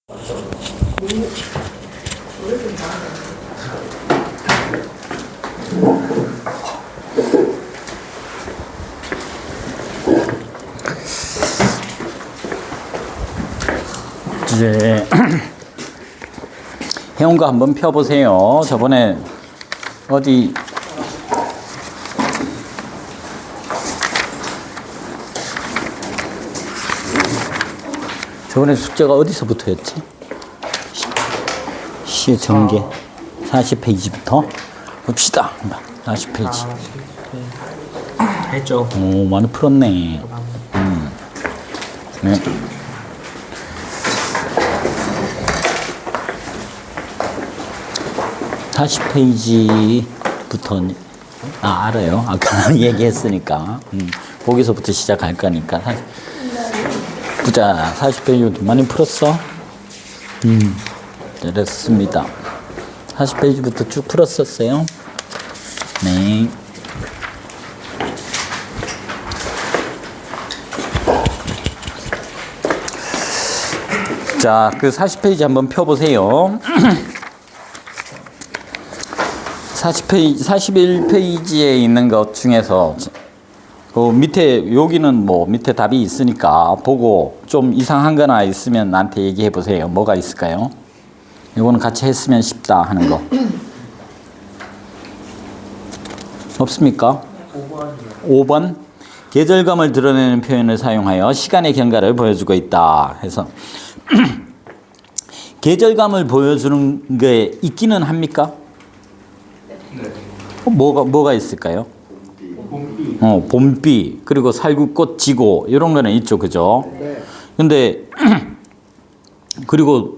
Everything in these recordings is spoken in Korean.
이제 해온 거 한번 펴보세요. 저번에 어디 저번에 숙제가 어디서부터였지? 시 전개 40페이지부터 봅시다. 40페이지. 했죠. 오, 많이 풀었네. 네. (40페이지부터) 알아요. 아까 얘기했으니까. 거기서부터 시작할 거니까. 보자. 40페이지부터 많이 풀었어? 잘했습니다. 40페이지부터 쭉 풀었었어요? 네. 자, 그 40페이지 한번 펴보세요. 41페이지에 있는 것 중에서 그 밑에 여기는 뭐 밑에 답이 있으니까 보고 좀 이상한 거나 있으면 나한테 얘기해 보세요. 뭐가 있을까요? 이거는 같이 했으면 쉽다 하는 거. 없습니까? 5번. 계절감을 드러내는 표현을 사용하여 시간의 경과를 보여주고 있다. 해서 계절감을 보여주는 게 있기는 합니까? 네. 뭐가 있을까요? 봄비. 봄비, 그리고 살구꽃 지고, 이런 거는 있죠, 그죠? 네. 근데, 그리고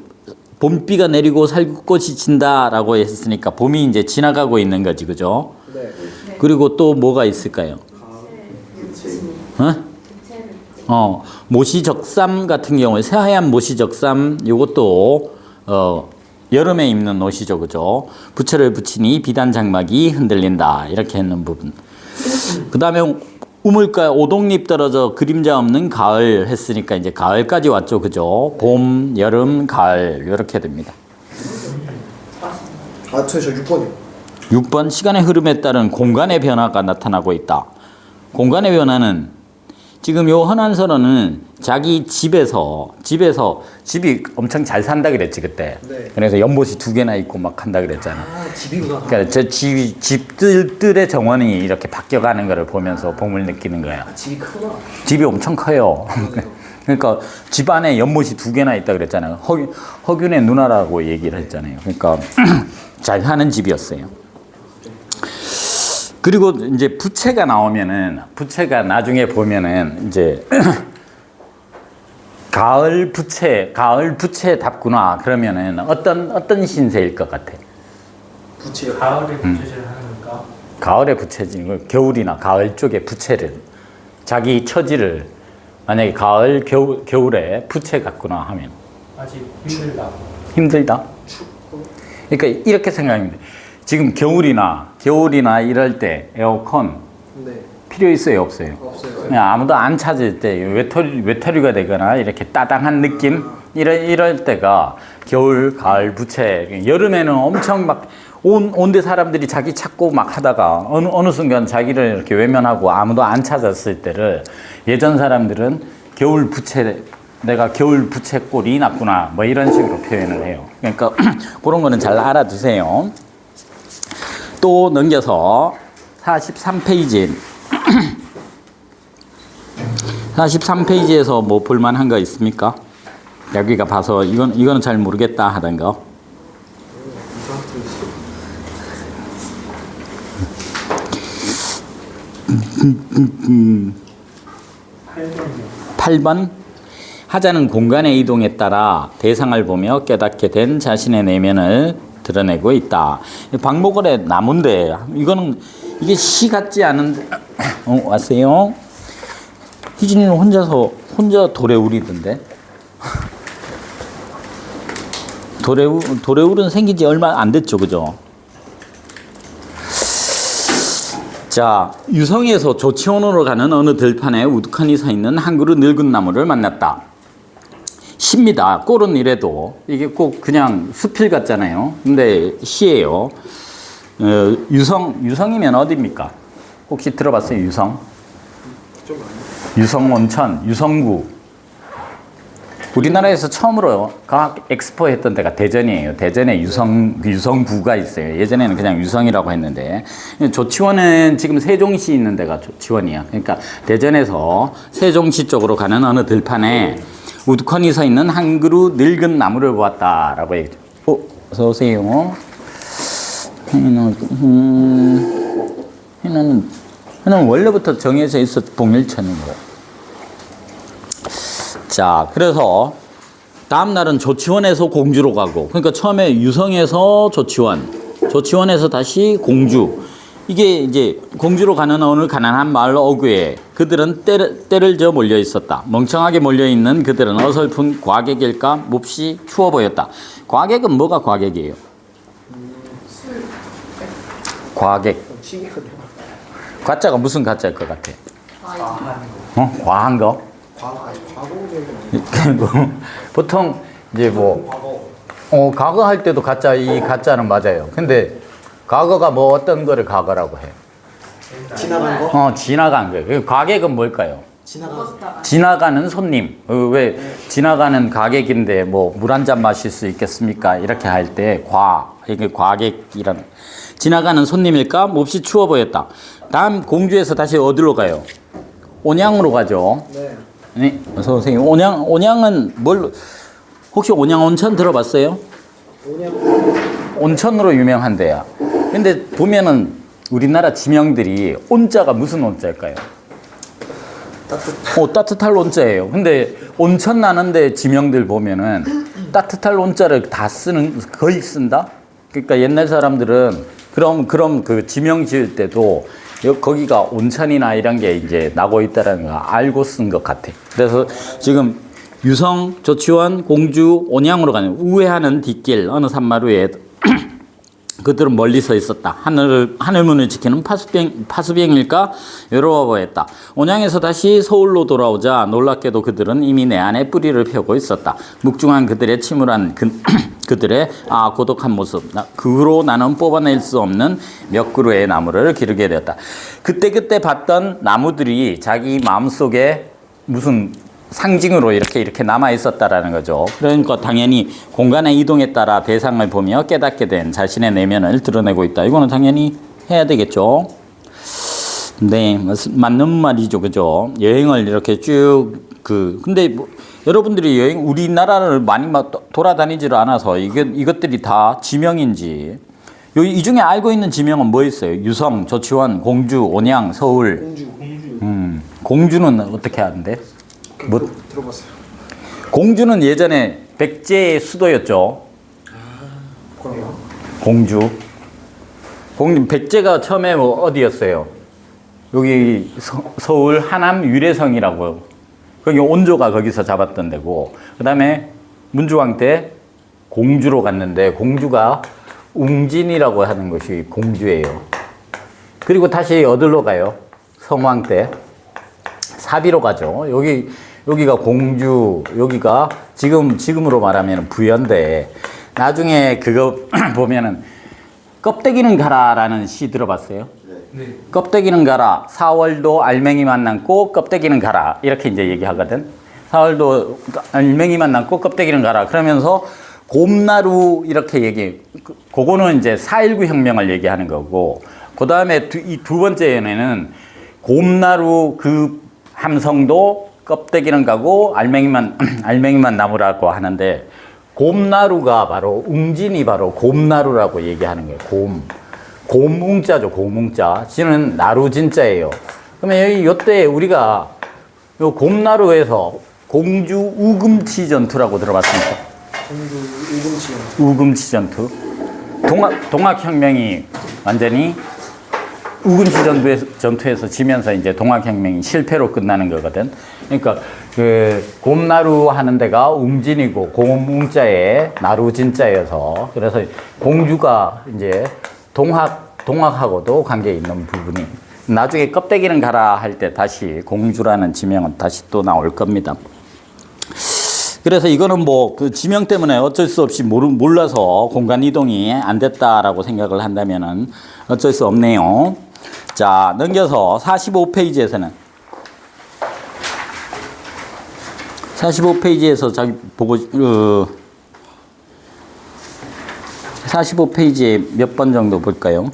봄비가 내리고 살구꽃이 진다라고 했으니까 봄이 이제 지나가고 있는 거지, 그죠? 네. 그리고 또 뭐가 있을까요? 모시적삼 같은 경우에, 새하얀 모시적삼, 요것도, 여름에 입는 옷이죠, 그죠? 부채를 붙이니 비단 장막이 흔들린다. 이렇게 했는 부분. 그 다음에 우물가 오동잎 떨어져 그림자 없는 가을 했으니까 이제 가을까지 왔죠, 그죠? 봄, 여름, 가을 이렇게 됩니다. 저 6번이요. 6번 시간의 흐름에 따른 공간의 변화가 나타나고 있다. 공간의 변화는 지금 요 헌안설어는 자기 집에서 집이 엄청 잘 산다 그랬지 그때. 네. 그래서 연못이 2개나 있고 막 한다 그랬잖아. 집이구나. 그러니까 저 집들의 정원이 이렇게 바뀌어가는 거를 보면서 봄을 느끼는 거야. 집이 크구나. 집이 엄청 커요. 그러니까 집 안에 연못이 2개나 있다 그랬잖아요. 허균의 누나라고 얘기를 했잖아요. 그러니까 잘 사는 집이었어요. 그리고 이제 부채가 나오면은, 부채가 나중에 보면은 이제 가을 부채답구나 그러면은 어떤 신세일 것 같아? 부채요. 가을에 부채질을 하는 건가? 가을에 부채질, 겨울이나 가을 쪽에 부채를, 자기 처지를 만약에 가을 겨울에 부채 같구나 하면 아직 힘들다. 힘들다. 그러니까 이렇게 생각하면 돼. 지금 겨울이나 이럴 때 에어컨 네. 필요 있어요, 없어요? 없어요. 그냥 아무도 안 찾을 때 외톨이가 되거나 이렇게 따당한 느낌 이럴 때가 겨울, 가을, 부채. 여름에는 엄청 막 온데 사람들이 자기 찾고 막 하다가 어느 순간 자기를 이렇게 외면하고 아무도 안 찾았을 때를 예전 사람들은 겨울 부채, 내가 겨울 부채꼴이 났구나 뭐 이런 식으로 표현을 해요. 그러니까 그런 거는 잘 알아두세요. 또 넘겨서 43페이지 43페이지에서 뭐 볼만한 거 있습니까? 여기가 봐서 이거는 잘 모르겠다 하던 거. 8번 하자는 공간의 이동에 따라 대상을 보며 깨닫게 된 자신의 내면을 드러내고 있다. 박목월의 나무인데 이게 시 같지 않은데 왔어요? 희진이는 혼자 도래우리던데. 도래울은 생긴 지 얼마 안 됐죠, 그죠? 자, 유성에서 조치원으로 가는 어느 들판에 우두커니 서 있는 한 그루 늙은 나무를 만났다. 시입니다. 꼴은 이래도 이게 꼭 그냥 수필 같잖아요. 근데 시예요. 유성이면 어디입니까? 혹시 들어봤어요? 유성? 좀 아니에요. 유성 온천, 유성구. 우리나라에서 처음으로 과학 엑스포 했던 데가 대전이에요. 대전에 유성구가 있어요. 예전에는 그냥 유성이라고 했는데, 조치원은 지금 세종시 있는 데가 조치원이야. 그러니까 대전에서 세종시 쪽으로 가는 어느 들판에 우두커니 서 있는 한 그루 늙은 나무를 보았다라고 얘기죠. 어서 오세요. 해는 원래부터 정해져 있어 봉일천이고. 자, 그래서 다음 날은 조치원에서 공주로 가고, 그러니까 처음에 유성에서 조치원에서 다시 공주. 이게 이제 공주로 가는 어느 가난한 마을 어귀에 그들은 때를 져 몰려 있었다. 멍청하게 몰려 있는 그들은 어설픈 과객일까 몹시 추워 보였다. 과객은 뭐가 과객이에요? 과객. 시계거든요. 가짜가 무슨 가짜일 것 같아? 과한 거. 과한 거? 과거. 보통 이제 뭐 과거 할 때도 이 가짜는 맞아요. 근데 과거가 뭐 어떤 거를 과거라고 해? 지나간 거? 지나간 거예요. 과객은 뭘까요? 지나간. 지나가는 손님. 왜 지나가는 가객인데 뭐 물 한 잔 마실 수 있겠습니까? 이렇게 할 때 이게 과객이란 지나가는 손님일까? 몹시 추워 보였다. 다음 공주에서 다시 어디로 가요? 온양으로 가죠. 네. 네, 어서 오세요. 온양은 혹시 온양 온천 들어봤어요? 온천으로 유명한 데야. 근데 보면은 우리나라 지명들이 온자가 무슨 온자일까요? 따뜻할 온자예요. 근데 온천 나는데 지명들 보면은 따뜻할 온자를 다 거의 쓴다? 그러니까 옛날 사람들은 그럼 그 지명 지을 때도 거기가 온천이나 이런 게 이제 나고 있다는 거 알고 쓴 것 같아. 그래서 지금 유성, 조치원, 공주, 온양으로 가는 우회하는 뒷길 어느 산마루에 그들은 멀리 서 있었다. 하늘문을 지키는 파수병일까? 외로워 보였다. 온양에서 다시 서울로 돌아오자 놀랍게도 그들은 이미 내 안에 뿌리를 펴고 있었다. 묵중한 그들의 침울한 그들의 고독한 모습. 그 후로 나는 뽑아낼 수 없는 몇 그루의 나무를 기르게 되었다. 그때 봤던 나무들이 자기 마음속에 무슨 상징으로 이렇게 남아 있었다라는 거죠. 그러니까 당연히 공간의 이동에 따라 대상을 보며 깨닫게 된 자신의 내면을 드러내고 있다. 이거는 당연히 해야 되겠죠. 네, 맞는 말이죠, 그죠? 여행을 이렇게 근데 여러분들이 우리나라를 많이 돌아다니지를 않아서 이것들이 다 지명인지. 이 중에 알고 있는 지명은 뭐 있어요? 유성, 조치원, 공주, 온양, 서울. 공주는 어떻게 하는데? 뭐 들어봤어요. 공주는 예전에 백제의 수도였죠. 그런가? 공주. 백제가 처음에 어디였어요? 여기 서울 하남 유래성이라고. 거기 온조가 거기서 잡았던 데고. 그다음에 문주왕 때 공주로 갔는데 공주가 웅진이라고 하는 것이 공주예요. 그리고 다시 어디로 가요? 성왕 때 사비로 가죠. 여기가 공주, 여기가 지금으로 말하면 부여인데, 나중에 그거 보면은 껍데기는 가라라는 시 들어봤어요? 네. 껍데기는 가라. 4월도 알맹이만 남고 껍데기는 가라. 이렇게 이제 얘기하거든. 4월도 알맹이만 남고 껍데기는 가라. 그러면서 곰나루 이렇게 그거는 이제 4.19 혁명을 얘기하는 거고, 그 다음에 이 두 번째 연에는 곰나루 그 함성도 껍데기는 가고 알맹이만 남으라고 하는데, 곰나루가 바로 웅진이 바로 곰나루라고 얘기하는 거예요. 곰웅자죠. 곰웅자. 지는 나루진자예요. 그러면 요때 우리가 요 곰나루에서 공주 우금치 전투라고 들어봤습니까? 공주 우금치요. 우금치 전투. 동학혁명이 완전히 우금치 전투에서 지면서 이제 동학혁명이 실패로 끝나는 거거든. 그러니까 그 곰나루 하는 데가 웅진이고 곰웅자에 나루진자여서, 그래서 공주가 이제 동학하고도 관계 있는 부분이, 나중에 껍데기는 가라 할 때 다시 공주라는 지명은 다시 또 나올 겁니다. 그래서 이거는 뭐 그 지명 때문에 어쩔 수 없이 몰라서 공간 이동이 안 됐다라고 생각을 한다면은 어쩔 수 없네요. 자, 넘겨서 45페이지에서는 45페이지에서 자기 보고 45페이지에 몇 번 정도 볼까요?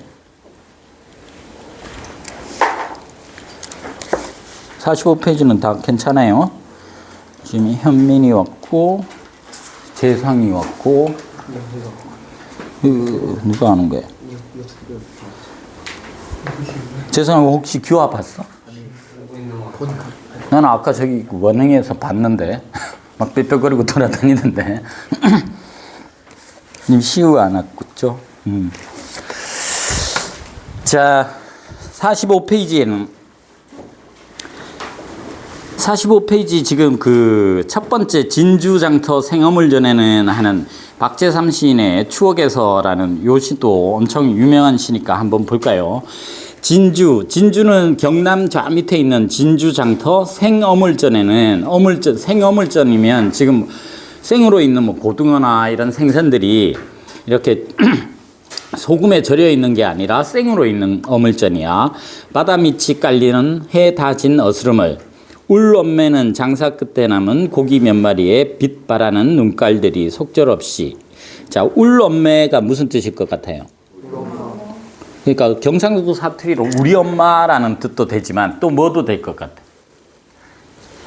45페이지는 다 괜찮아요. 지금 현민이 왔고 재상이 왔고 누가 하는 거야? 재상이 혹시 규화 봤어? 나는 아까 저기 원흥에서 봤는데 막 삐뚤거리고 돌아다니던데. 님 시우 안 왔죠? 자, 45페이지에는 45페이지 지금 그 첫 번째 진주장터 생어물전에는 하는 박재삼 시인의 추억에서라는 요 시도 엄청 유명한 시니까 한번 볼까요? 진주는 경남 저 밑에 있는 진주장터 생어물전에는 생어물전이면 지금 생으로 있는 뭐 고등어나 이런 생선들이 이렇게 소금에 절여 있는 게 아니라 생으로 있는 어물전이야. 바다 밑이 깔리는 해 다진 어스름을 울엄매는 장사 끝에 남은 고기 몇 마리에 빛 바라는 눈깔들이 속절없이. 자, 울엄매가 무슨 뜻일 것 같아요? 그러니까 경상도 사투리로 우리 엄마라는 뜻도 되지만 또 뭐도 될 것 같아.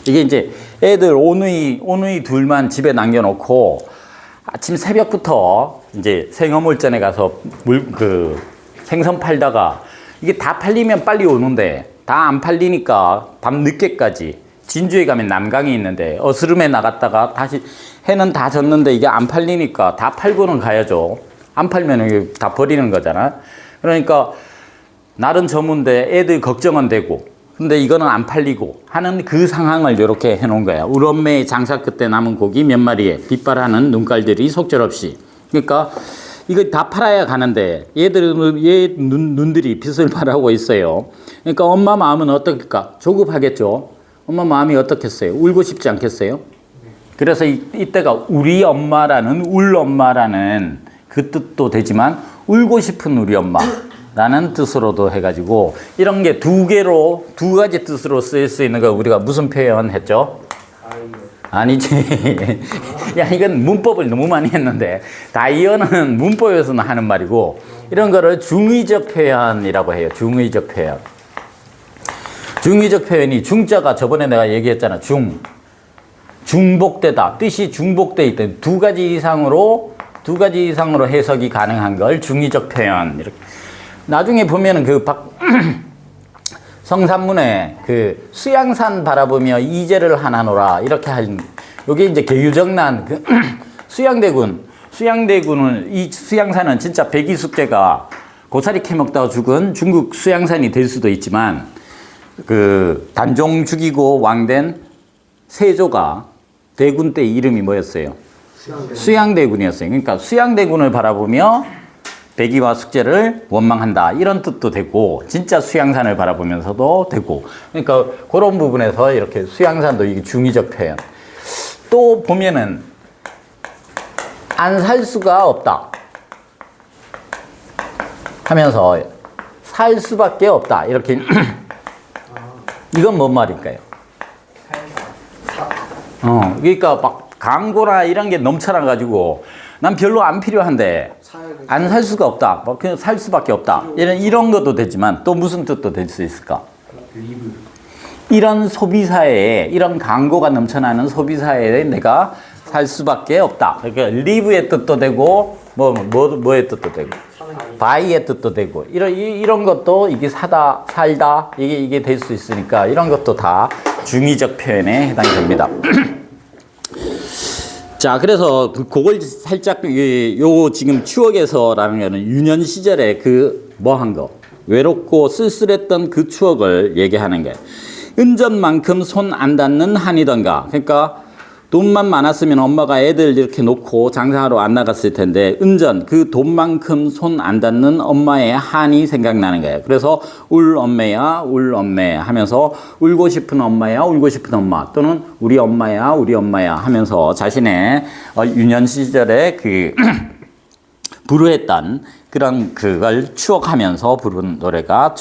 이게 이제 애들 오누이 둘만 집에 남겨놓고 아침 새벽부터 이제 생어물전에 가서 생선 팔다가 이게 다 팔리면 빨리 오는데 다 안 팔리니까 밤 늦게까지 진주에 가면 남강이 있는데 어스름에 나갔다가 다시 해는 다 졌는데 이게 안 팔리니까 다 팔고는 가야죠. 안 팔면 이게 다 버리는 거잖아. 그러니까 날은 저문데 애들 걱정은 되고 근데 이거는 안 팔리고 하는 그 상황을 이렇게 해놓은 거야. 울엄매의 장사 끝에 남은 고기 몇 마리에 빛발하는 눈깔들이 속절없이. 그러니까 이거 다 팔아야 가는데 얘 눈들이 빛을 발하고 있어요. 그러니까 엄마 마음은 어떨까? 조급하겠죠. 엄마 마음이 어떻겠어요? 울고 싶지 않겠어요? 그래서 이때가 우리 엄마라는 울 엄마라는 그 뜻도 되지만 울고 싶은 우리 엄마라는 뜻으로도 해가지고 이런 게 두 가지 뜻으로 쓰일 수 있는 거 우리가 무슨 표현 했죠? 아니지. 야, 이건 문법을 너무 많이 했는데 다이어는 문법에서는 하는 말이고 이런 거를 중의적 표현이라고 해요. 중의적 표현. 중의적 표현이 중자가 저번에 내가 얘기했잖아. 중복되다. 뜻이 중복돼 있다. 두 가지 이상으로 해석이 가능한 걸 중의적 표현. 이렇게. 나중에 보면은 성산문에 그 수양산 바라보며 이제를 하나노라 이렇게 한 요게 이제 계유정난 수양대군을 이 수양산은 진짜 백이숙제가 고사리 캐먹다가 죽은 중국 수양산이 될 수도 있지만 그 단종 죽이고 왕된 세조가 대군 때 이름이 뭐였어요? 수양대군이었어요. 그러니까 수양대군을 바라보며 백이와 숙제를 원망한다 이런 뜻도 되고 진짜 수양산을 바라보면서도 되고 그러니까 그런 부분에서 이렇게 수양산도 이게 중의적 표현. 또 보면은 안 살 수가 없다 하면서 살 수밖에 없다 이렇게 이건 뭔 말일까요? 그러니까 막 광고나 이런 게 넘쳐나 가지고 난 별로 안 필요한데 안 살 수가 없다. 뭐 그냥 살 수밖에 없다. 이런 것도 되지만 또 무슨 뜻도 될 수 있을까? 이런 소비사회에 이런 광고가 넘쳐나는 소비사회에 내가 살 수밖에 없다. 그러니까 live의 뜻도 되고 뭐의 뜻도 되고 buy의 뜻도 되고 이런 것도 이게 사다 살다 이게 될 수 있으니까 이런 것도 다 중의적 표현에 해당이 됩니다. 자, 그래서 그걸 살짝 요 지금 추억에서라는 거는 유년 시절에 한 거 외롭고 쓸쓸했던 그 추억을 얘기하는 게 은전만큼 손 안 닿는 한이던가. 그러니까 돈만 많았으면 엄마가 애들 이렇게 놓고 장사하러 안 나갔을 텐데 은전 그 돈만큼 손 안 닿는 엄마의 한이 생각나는 거예요. 그래서 울 엄매야 울 엄매 하면서 울고 싶은 엄마야 울고 싶은 엄마 또는 우리 엄마야 우리 엄마야 하면서 자신의 유년 시절에 그 불우했던 그런 그걸 추억하면서 부른 노래가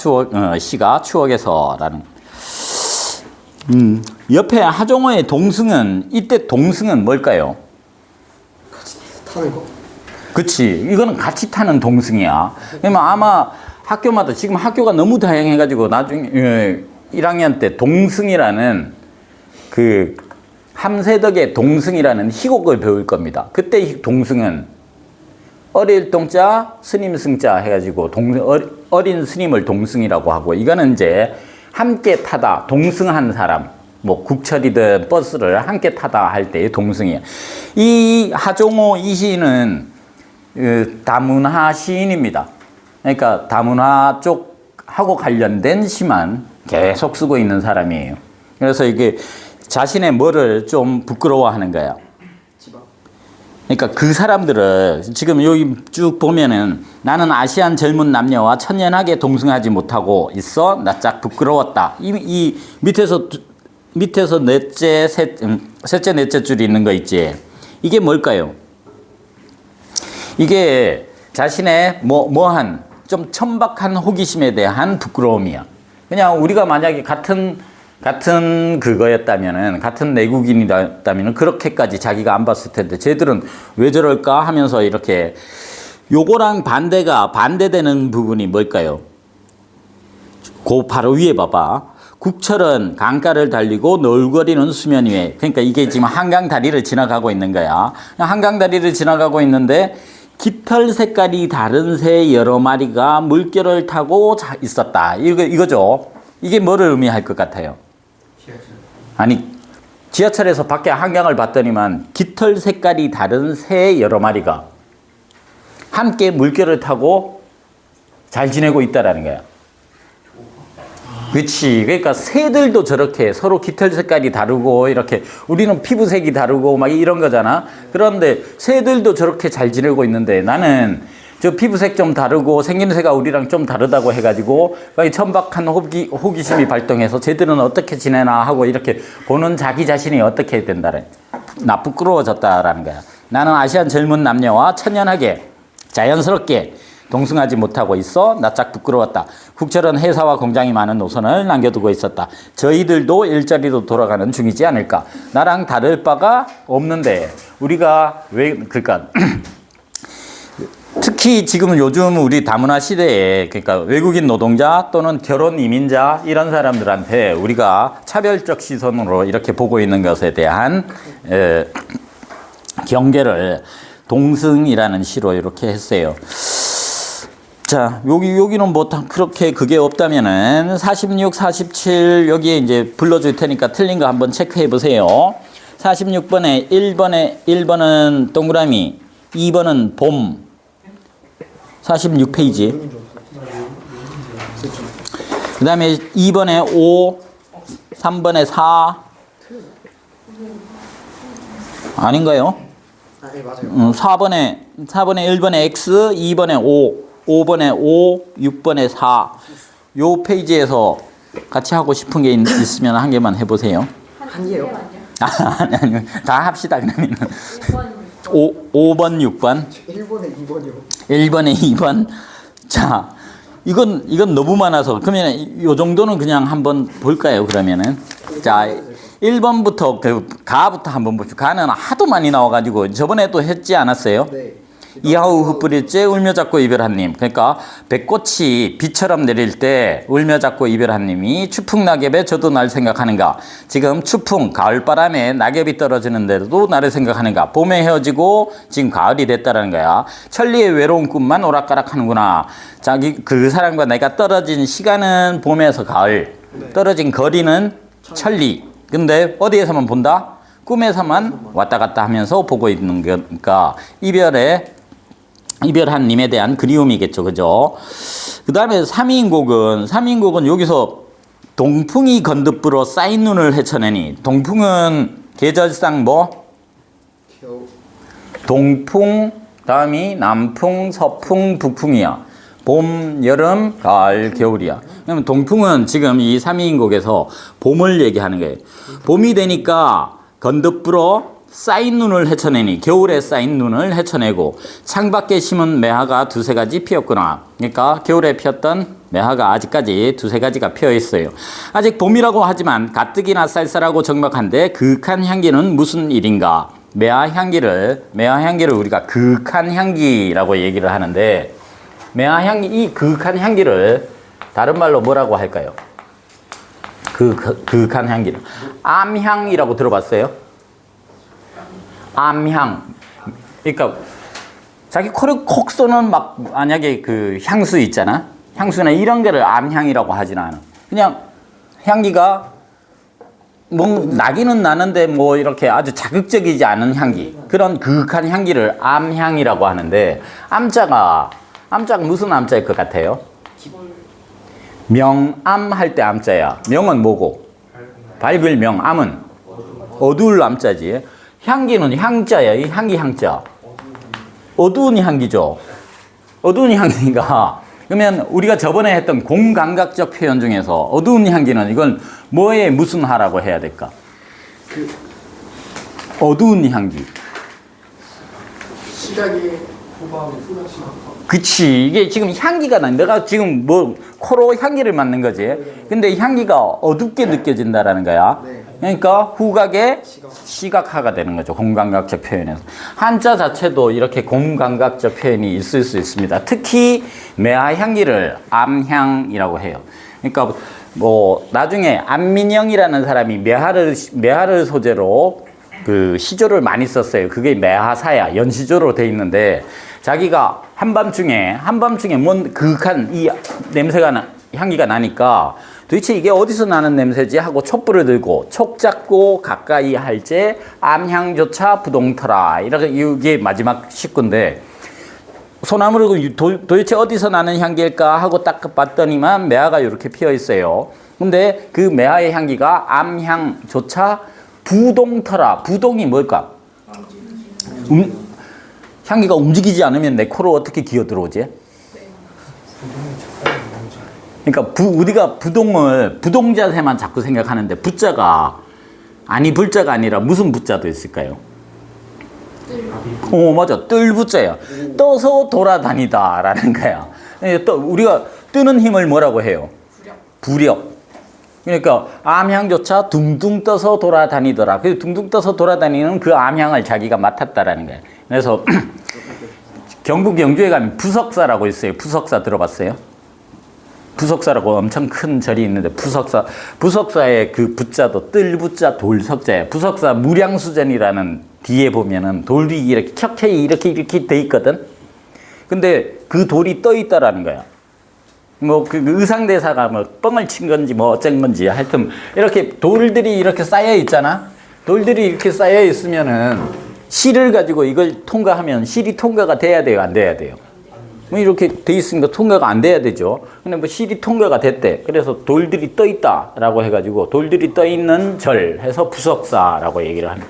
시가 추억에서라는. 옆에 하종호의 동승은 이때 동승은 뭘까요? 타는 거? 그치. 이거는 같이 타는 동승이야. 그러면 아마 학교마다 지금 학교가 너무 다양해가지고 나중에 1학년 때 동승이라는 그 함세덕의 동승이라는 희곡을 배울 겁니다. 그때 동승은 어릴 동자 스님 승자 해가지고 어린 스님을 동승이라고 하고 이거는 이제 함께 타다 동승한 사람 뭐 국철이든 버스를 함께 타다 할 때의 동승이에요. 이 하종호 이 시인은 다문화 시인입니다. 그러니까 다문화 쪽하고 관련된 시만 계속 쓰고 있는 사람이에요. 그래서 이게 자신의 뭐를 좀 부끄러워하는 거예요. 그러니까 그 사람들을 지금 여기 쭉 보면은 나는 아시안 젊은 남녀와 천연하게 동승하지 못하고 있어 낯짝 부끄러웠다. 이 밑에서 셋째 넷째 줄이 있는 거 있지. 이게 뭘까요? 이게 자신의 뭐한 좀 천박한 호기심에 대한 부끄러움이야. 그냥 우리가 만약에 같은 그거였다면은, 같은 내국인이었다면은 그렇게까지 자기가 안 봤을 텐데, 쟤들은 왜 저럴까 하면서 이렇게, 요거랑 반대되는 부분이 뭘까요? 바로 위에 봐봐. 국철은 강가를 달리고 너울거리는 수면 위에. 그러니까 이게 지금 한강 다리를 지나가고 있는 거야. 한강 다리를 지나가고 있는데, 깃털 색깔이 다른 새 여러 마리가 물결을 타고 있었다. 이거죠. 이게 뭐를 의미할 것 같아요? 아니, 지하철에서 밖에 한강을 봤더니만 깃털 색깔이 다른 새 여러 마리가 함께 물결을 타고 잘 지내고 있다라는 거야. 그렇지. 그러니까 새들도 저렇게 서로 깃털 색깔이 다르고 이렇게 우리는 피부색이 다르고 막 이런 거잖아. 그런데 새들도 저렇게 잘 지내고 있는데 나는 저 피부색 좀 다르고 생김새가 우리랑 좀 다르다고 해가지고 천박한 호기심이 발동해서 쟤들은 어떻게 지내나 하고 이렇게 보는 자기 자신이 어떻게 된다래. 나 부끄러워졌다라는 거야. 나는 아시안 젊은 남녀와 천연하게 자연스럽게 동승하지 못하고 있어 낯짝 부끄러웠다. 국철은 회사와 공장이 많은 노선을 남겨두고 있었다. 저희들도 일자리로 돌아가는 중이지 않을까. 나랑 다를 바가 없는데 우리가 왜 그러니까 특히 지금 요즘 우리 다문화 시대에 그러니까 외국인 노동자 또는 결혼 이민자 이런 사람들한테 우리가 차별적 시선으로 이렇게 보고 있는 것에 대한 경계를 동승이라는 시로 이렇게 했어요. 자, 여기는 뭐 그렇게 그게 없다면은 46, 47 여기에 이제 불러줄 테니까 틀린 거 한번 체크해 보세요. 46번에 1번은 동그라미, 2번은 봄. 46페이지. 그 다음에 2번에 5, 3번에 4. 아닌가요? 네, 맞아요. 4번에 1번에 X, 2번에 5, 5번에 5, 6번에 4. 요 페이지에서 같이 하고 싶은 게 있으면 한 개만 해보세요. 한 개요? 아니. 다 합시다, 그러면. 5번, 6번. 1번에 2번이요. 1번에 2번. 자, 이건 너무 많아서, 그러면 요 정도는 그냥 한번 볼까요, 그러면은? 자, 1번부터, 가부터 한번 보시죠. 가는 하도 많이 나와가지고, 저번에 또 했지 않았어요? 네. 이하우 흩뿌릴째 울며 잡고 이별한님. 그러니까 백꽃이 비처럼 내릴 때 울며 잡고 이별한님이 추풍 낙엽에 저도 날 생각하는가. 지금 추풍 가을바람에 낙엽이 떨어지는데도 나를 생각하는가. 봄에 헤어지고 지금 가을이 됐다는 거야. 천리의 외로운 꿈만 오락가락하는구나. 자기 그 사람과 내가 떨어진 시간은 봄에서 가을, 떨어진 거리는 천리. 근데 어디에서만 본다? 꿈에서만 왔다 갔다 하면서 보고 있는 거니까 이별한 님에 대한 그리움이겠죠. 그죠? 그 다음에 3인곡은 여기서 동풍이 건듭부러 쌓인 눈을 헤쳐내니. 동풍은 계절상 뭐? 겨울. 동풍, 다음이 남풍, 서풍, 북풍이야. 봄, 여름, 가을, 겨울이야. 그러면 동풍은 지금 이 삼이인곡에서 봄을 얘기하는 거예요. 봄이 되니까 건덕불어 쌓인 눈을 헤쳐내니 겨울에 쌓인 눈을 헤쳐내고 창밖에 심은 매화가 두세 가지 피었구나. 그러니까 겨울에 피었던 매화가 아직까지 두세 가지가 피어 있어요. 아직 봄이라고 하지만 가뜩이나 쌀쌀하고 적막한데 그윽한 향기는 무슨 일인가? 매화 향기를 우리가 그윽한 향기라고 얘기를 하는데 매화 향기, 이 그윽한 향기를 다른 말로 뭐라고 할까요? 그윽한 향기를 암향이라고 들어봤어요? 암향. 그러니까 자기 코를 콕 쏘는 막 만약에 그 향수 있잖아. 향수나 이런 거를 암향이라고 하진 않아. 그냥 향기가 뭐 나기는 나는데 뭐 이렇게 아주 자극적이지 않은 향기. 그런 그윽한 향기를 암향이라고 하는데 암자가 무슨 암자일 것 같아요? 명암 할 때 암자야. 명은 뭐고? 밝을 명. 암은 어두울 암자지. 향기는 향자야. 이 향기 향자. 어두운 향기죠. 어두운 향기가 그러면 우리가 저번에 했던 공감각적 표현 중에서 어두운 향기는 이건 뭐에 무슨 하라고 해야 될까? 어두운 향기. 시각이 후방이 후각시각. 그치. 이게 지금 향기가 나. 내가 지금 뭐 코로 향기를 맡는 거지. 근데 향기가 어둡게 느껴진다라는 거야. 그러니까 후각의 시각화가 되는 거죠. 공감각적 표현에서. 한자 자체도 이렇게 공감각적 표현이 있을 수 있습니다. 특히 매화 향기를 암향이라고 해요. 그러니까 뭐 나중에 안민영이라는 사람이 매화를 소재로 그 시조를 많이 썼어요. 그게 매화사야. 연시조로 돼 있는데 자기가 한밤중에 뭔 그윽한 이 냄새가 향기가 나니까 도대체 이게 어디서 나는 냄새지 하고 촛불을 들고 촉 잡고 가까이 할제 암향조차 부동터라. 이게 마지막 식구인데 소나무를 도대체 어디서 나는 향기일까 하고 딱 봤더니만 매화가 이렇게 피어 있어요. 근데 그 매화의 향기가 암향조차 부동터라. 부동이 뭘까? 향기가 움직이지 않으면 내 코로 어떻게 기어 들어오지? 그러니까 우리가 부동자세만 자꾸 생각하는데 불자가 아니라 무슨 불자도 있을까요? 맞아. 뜰부자야. 떠서 돌아다니다라는 거야. 우리가 뜨는 힘을 뭐라고 해요? 부력. 그러니까 암향조차 둥둥 떠서 돌아다니더라. 그 둥둥 떠서 돌아다니는 그 암향을 자기가 맡았다라는 거예요. 그래서 경북 영주에 가면 부석사라고 있어요. 부석사 들어봤어요? 부석사라고 엄청 큰 절이 있는데 부석사의 그 부자도 뜰부자 돌석자예요. 부석사 무량수전이라는 뒤에 보면은 돌이 이렇게 켜켜이 이렇게 돼 있거든. 근데 그 돌이 떠 있다라는 거야. 뭐 그 의상대사가 뭐 뻥을 친 건지 뭐 어쩐 건지 하여튼 이렇게 돌들이 이렇게 쌓여 있잖아. 돌들이 이렇게 쌓여 있으면은 실을 가지고 이걸 통과하면 실이 통과가 돼야 돼요, 안 돼야 돼요? 뭐 이렇게 돼 있으니까 통과가 안 돼야 되죠. 근데 뭐 실이 통과가 됐대. 그래서 돌들이 떠 있다라고 해가지고 돌들이 떠 있는 절 해서 부석사라고 얘기를 하는.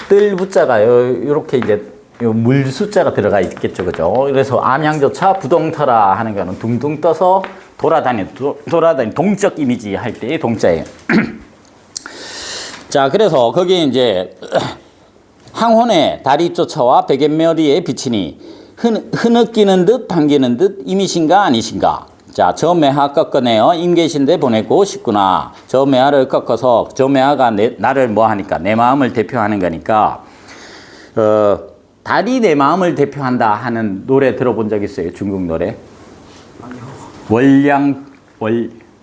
뜰 부자가 이렇게 이제 물 숫자가 들어가 있겠죠, 그죠? 그래서 암향조차 부동터라 하는 거는 둥둥 떠서 돌아다니 동적 이미지 할 때의 동자예요. 자, 그래서 거기 이제 항혼에 달이 쫓아와 백연머리에 비치니 흐느끼는 듯 반기는 듯 임이신가 아니신가. 자, 저 매화 꺾어내어 임계신데 보내고 싶구나. 저 매화를 꺾어서 저 매화가 나를 뭐 하니까 내 마음을 대표하는 거니까 달이 내 마음을 대표한다 하는 노래 들어본 적 있어요? 중국 노래?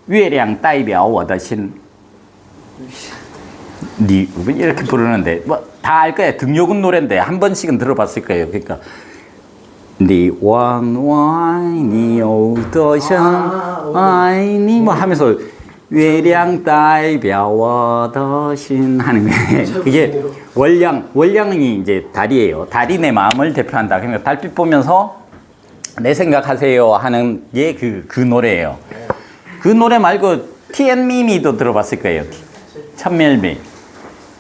月亮 代表我的心 이렇게 부르는데 뭐 다 알 거예요. 등요군 노래인데 한 번씩은 들어봤을 거예요. 그러니까 你往外你有多想爱你뭐 하면서 月亮代表我的心 하는 거예요. 그게 월량이 이제 달이에요. 달이 내 마음을 대표한다. 그러니까 달빛 보면서 내 생각하세요 하는 게 그 노래예요. 그 노래 말고 티앤미미도 들어봤을 거예요. 천멜미.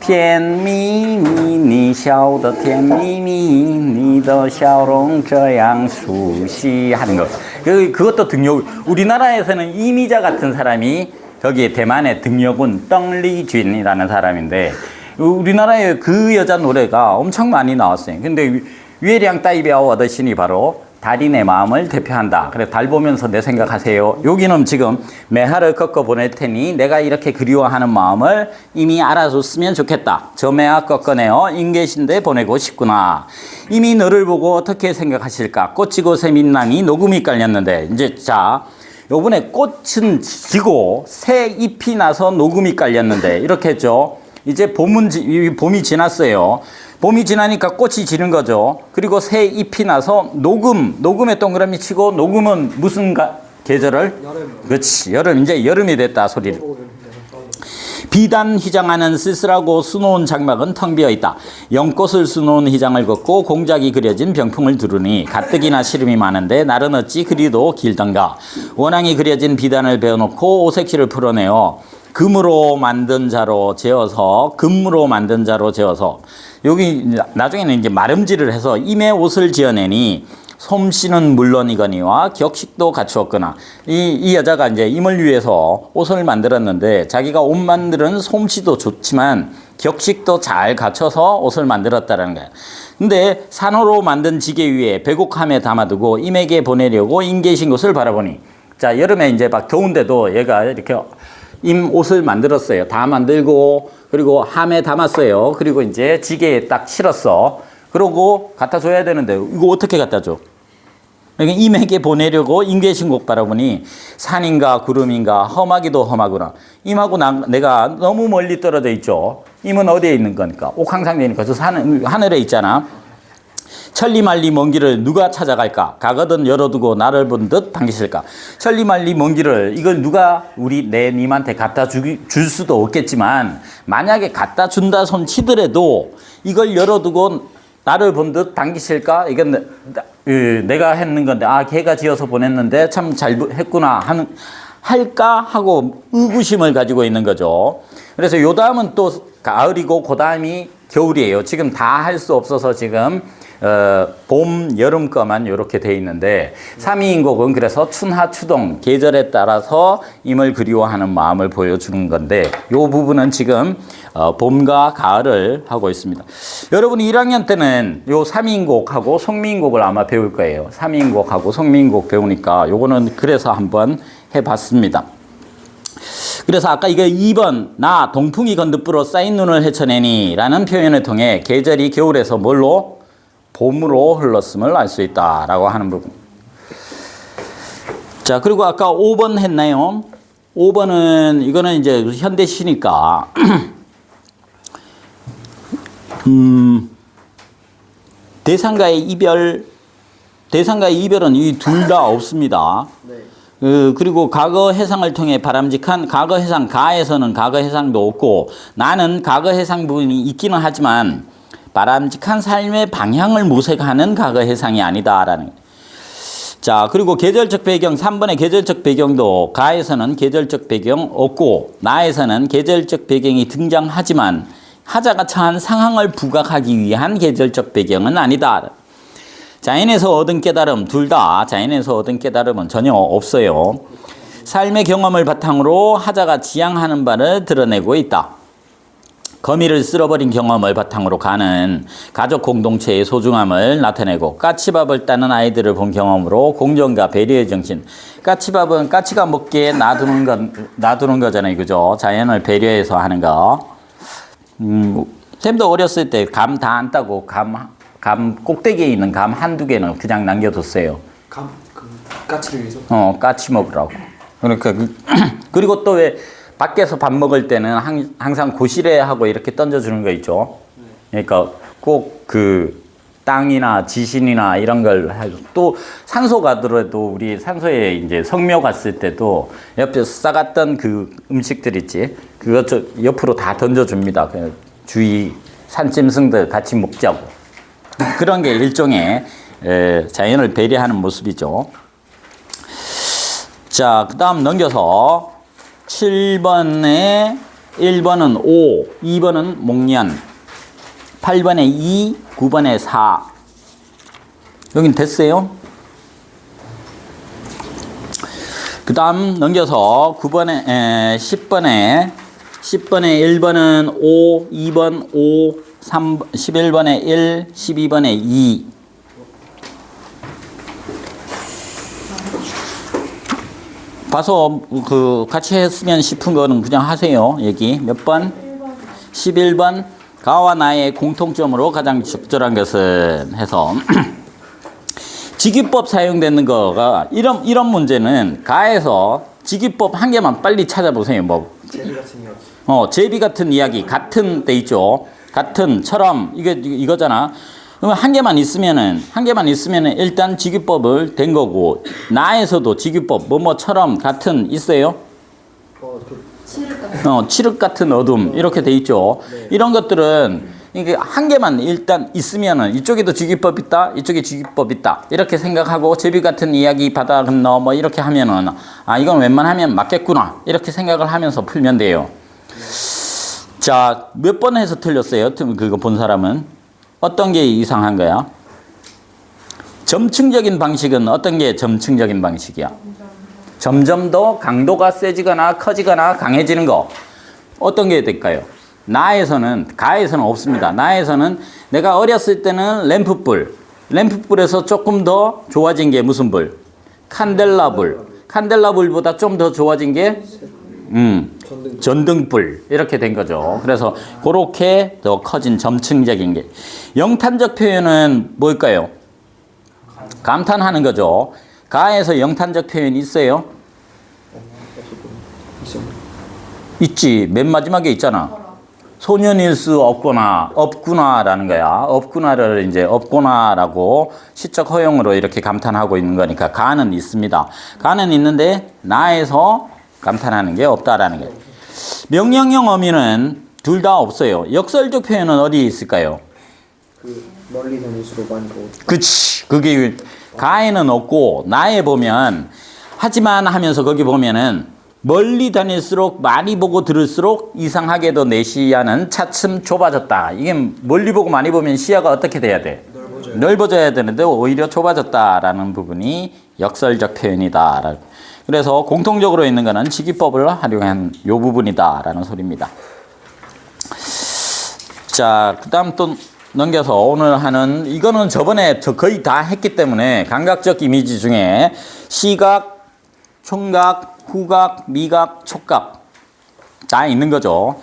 甜蜜蜜，你笑得甜蜜蜜，你的笑容这样熟悉하는 거. 그것도 등록. 우리나라에서는 이미자 같은 사람이 저기 대만의 등록은 떵리쥔이라는 사람인데 우리나라에 그 여자 노래가 엄청 많이 나왔어요. 근데 위에량 따이비아오 어더신이 바로 달이 내 마음을 대표한다. 그래 달 보면서 내 생각하세요. 여기는 지금 매화를 꺾어 보낼 테니 내가 이렇게 그리워하는 마음을 이미 알아줬으면 좋겠다. 저 매화 꺾어내어 인계신데 보내고 싶구나. 이미 너를 보고 어떻게 생각하실까? 꽃이고 새민랑이 녹음이 깔렸는데 이제 자 요번에 꽃은 지고 새 잎이 나서 녹음이 깔렸는데 이렇게 했죠. 이제 봄이 지났어요. 봄이 지나니까 꽃이 지는 거죠. 그리고 새 잎이 나서 녹음에 동그라미 치고 녹음은 무슨 계절을? 여름. 그렇지. 여름. 이제 여름이 됐다 소리를. 비단 휘장하는 쓸쓸하고 수놓은 장막은 텅 비어 있다. 연꽃을 수놓은 휘장을 걷고 공작이 그려진 병풍을 두르니 가뜩이나 시름이 많은데 날은 어찌 그리도 길던가. 원앙이 그려진 비단을 베어놓고 오색실을 풀어내어 금으로 만든 자로 재어서 여기 나중에는 이제 마름질을 해서 임의 옷을 지어내니 솜씨는 물론이거니와 격식도 갖추었거나 이 여자가 이제 임을 위해서 옷을 만들었는데 자기가 옷 만드는 솜씨도 좋지만 격식도 잘 갖춰서 옷을 만들었다는 거예요. 근데 산호로 만든 지게 위에 배곡함에 담아두고 임에게 보내려고 임 계신 곳을 바라보니 자 여름에 이제 막 더운데도 얘가 이렇게 임 옷을 만들었어요. 다 만들고 그리고 함에 담았어요. 그리고 이제 지게에 딱 실었어. 그러고 갖다 줘야 되는데 이거 어떻게 갖다 줘? 그러니까 임에게 보내려고 임 계신 곳 바라보니 산인가 구름인가 험하기도 험하구나. 임하고 내가 너무 멀리 떨어져 있죠. 임은 어디에 있는 거니까? 옥황상제니까 저 하늘에 있잖아. 천리말리 먼 길을 누가 찾아갈까? 가거든 열어두고 나를 본 듯 반기실까? 천리말리 먼 길을 이걸 누가 님한테 갖다 줄 수도 없겠지만 만약에 갖다 준다 손 치더라도 이걸 열어두고 나를 본 듯 반기실까? 이건 내가 했는 건데 걔가 지어서 보냈는데 참 잘 했구나 할까 하고 의구심을 가지고 있는 거죠. 그래서 요 다음은 또 가을이고 그 다음이 겨울이에요. 지금 다 할 수 없어서 지금 봄, 여름 거만 이렇게 돼 있는데 삼위인곡은 그래서 춘하, 추동 계절에 따라서 임을 그리워하는 마음을 보여주는 건데 이 부분은 지금 봄과 가을을 하고 있습니다. 여러분 1학년 때는 요 삼위인곡하고 송미인곡을 아마 배울 거예요. 삼위인곡하고 송미인곡 배우니까 요거는 그래서 한번 해봤습니다. 그래서 아까 이거 2번 나 동풍이 건드불어 쌓인 눈을 헤쳐내니 라는 표현을 통해 계절이 겨울에서 뭘로? 봄으로 흘렀음을 알 수 있다라고 하는 부분. 자, 그리고 아까 5번 했나요? 5번은 이거는 이제 현대시니까 대상과의 이별은 이 둘 다 없습니다. 그리고 과거 해상을 통해 바람직한 과거 해상 가에서는 과거 해상도 없고 나는 과거 해상 부분이 있기는 하지만 바람직한 삶의 방향을 모색하는 과거 해상이 아니다라는. 자, 그리고 계절적 배경 3번의 계절적 배경도 가에서는 계절적 배경 없고 나에서는 계절적 배경이 등장하지만 하자가 처한 상황을 부각하기 위한 계절적 배경은 아니다. 자연에서 얻은 깨달음 둘 다 자연에서 얻은 깨달음은 전혀 없어요. 삶의 경험을 바탕으로 하자가 지향하는 바를 드러내고 있다. 거미를 쓸어버린 경험을 바탕으로 가는 가족 공동체의 소중함을 나타내고 까치밥을 따는 아이들을 본 경험으로 공정과 배려의 정신. 까치밥은 까치가 먹기에 놔두는 거잖아요. 그죠? 자연을 배려해서 하는 거. 쌤도 어렸을 때 감 다 안 따고 감 꼭대기에 있는 감 한두 개는 그냥 남겨뒀어요. 까치를 위해서? 까치 먹으라고. 그러니까 그리고 또 왜 밖에서 밥 먹을 때는 항상 고시래 하고 이렇게 던져주는 거 있죠. 그러니까 꼭 그 땅이나 지신이나 이런 걸 또 산소 가더라도 우리 산소에 이제 성묘 갔을 때도 옆에 싸갔던 그 음식들 있지. 그것 옆으로 다 던져줍니다. 주위 산짐승들 같이 먹자고. 그런 게 일종의 자연을 배려하는 모습이죠. 자, 그 다음 넘겨서 7번에 1번은 5, 2번은 목련, 8번에 2, 9번에 4. 여긴 됐어요? 그 다음 넘겨서 10번에 1번은 5, 2번 5, 11번에 1, 12번에 2. 봐서 같이 했으면 싶은 거는 그냥 하세요. 여기 몇 번? 11번. 가와 나의 공통점으로 가장 적절한 것은 해서 직위법 사용되는 거가 이런 문제는 가에서 직위법 한 개만 빨리 찾아보세요. 뭐 제비 같은 이야기. 제비 같은 이야기 같은 돼 있죠. 같은처럼 이거잖아. 그러면 한 개만 있으면은 일단 직위법을 된 거고 나에서도 직위법 뭐뭐처럼 같은 있어요. 칠흑 같은 어둠 이렇게 돼 있죠. 네. 이런 것들은 이게 한 개만 일단 있으면은 이쪽에도 직위법 있다, 이쪽에 직위법 있다 이렇게 생각하고 제비 같은 이야기 바다 건너 뭐 이렇게 하면은 이건 웬만하면 맞겠구나 이렇게 생각을 하면서 풀면 돼요. 자, 몇 번 해서 틀렸어요? 그거 본 사람은 어떤 게 이상한 거야? 점층적인 방식은 어떤 게 점층적인 방식이야? 점점 더 강도가 세지거나 커지거나 강해지는 거 어떤 게 될까요? 가에서는 없습니다. 나에서는 내가 어렸을 때는 램프불에서 조금 더 좋아진 게 무슨 불? 칸델라불보다 좀 더 좋아진 게 전등불 이렇게 된 거죠. 그래서 그렇게 더 커진 점층적인 게 영탄적 표현은 뭘까요? 감탄하는 거죠. 가에서 영탄적 표현 있어요? 있지. 맨 마지막에 있잖아. 소년일 수 없구나라는 거야. 없구나를 이제 없구나라고 시적 허용으로 이렇게 감탄하고 있는 거니까 가는 있습니다. 가는 있는데 나에서 감탄하는 게 없다라는 거예요. 명령형 어미는 둘 다 없어요. 역설적 표현은 어디에 있을까요? 멀리 다닐수록 많이 보고. 그치. 그게 가에는 없고 나에 보면 하지만 하면서 거기 보면은 멀리 다닐수록 많이 보고 들을수록 이상하게도 내 시야는 차츰 좁아졌다. 이게 멀리 보고 많이 보면 시야가 어떻게 돼야 돼? 넓어져야 되는데 오히려 좁아졌다라는 부분이 역설적 표현이다. 그래서 공통적으로 있는 거는 직위법을 활용한 요 부분이다라는 소리입니다. 자, 그 다음 또 넘겨서 오늘 하는 이거는 저번에 거의 다 했기 때문에 감각적 이미지 중에 시각, 청각, 후각, 미각, 촉각 다 있는 거죠.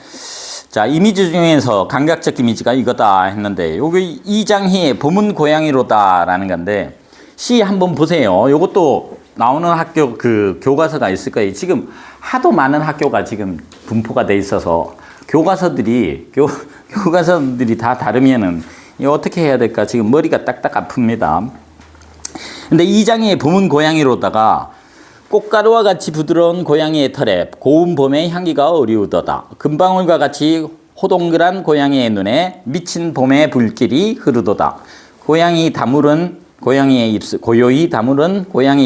자, 이미지 중에서 감각적 이미지가 이거다 했는데 여기 이장희의 봄은 고양이로다라는 건데 시 한번 보세요. 요것도 나오는 학교 교과서가 있을 거예요. 지금 하도 많은 학교가 지금 분포가 돼 있어서 교과서들이 다 다르면은 이거 어떻게 해야 될까 지금 머리가 딱딱 아픕니다. 근데 이장희의 봄은 고양이로다가 꽃가루와 같이 부드러운 고양이의 털에 고운 봄의 향기가 어리우더다. 금방울과 같이 호동그란 고양이의 눈에 미친 봄의 불길이 흐르도다. 고요히 다물은 고양이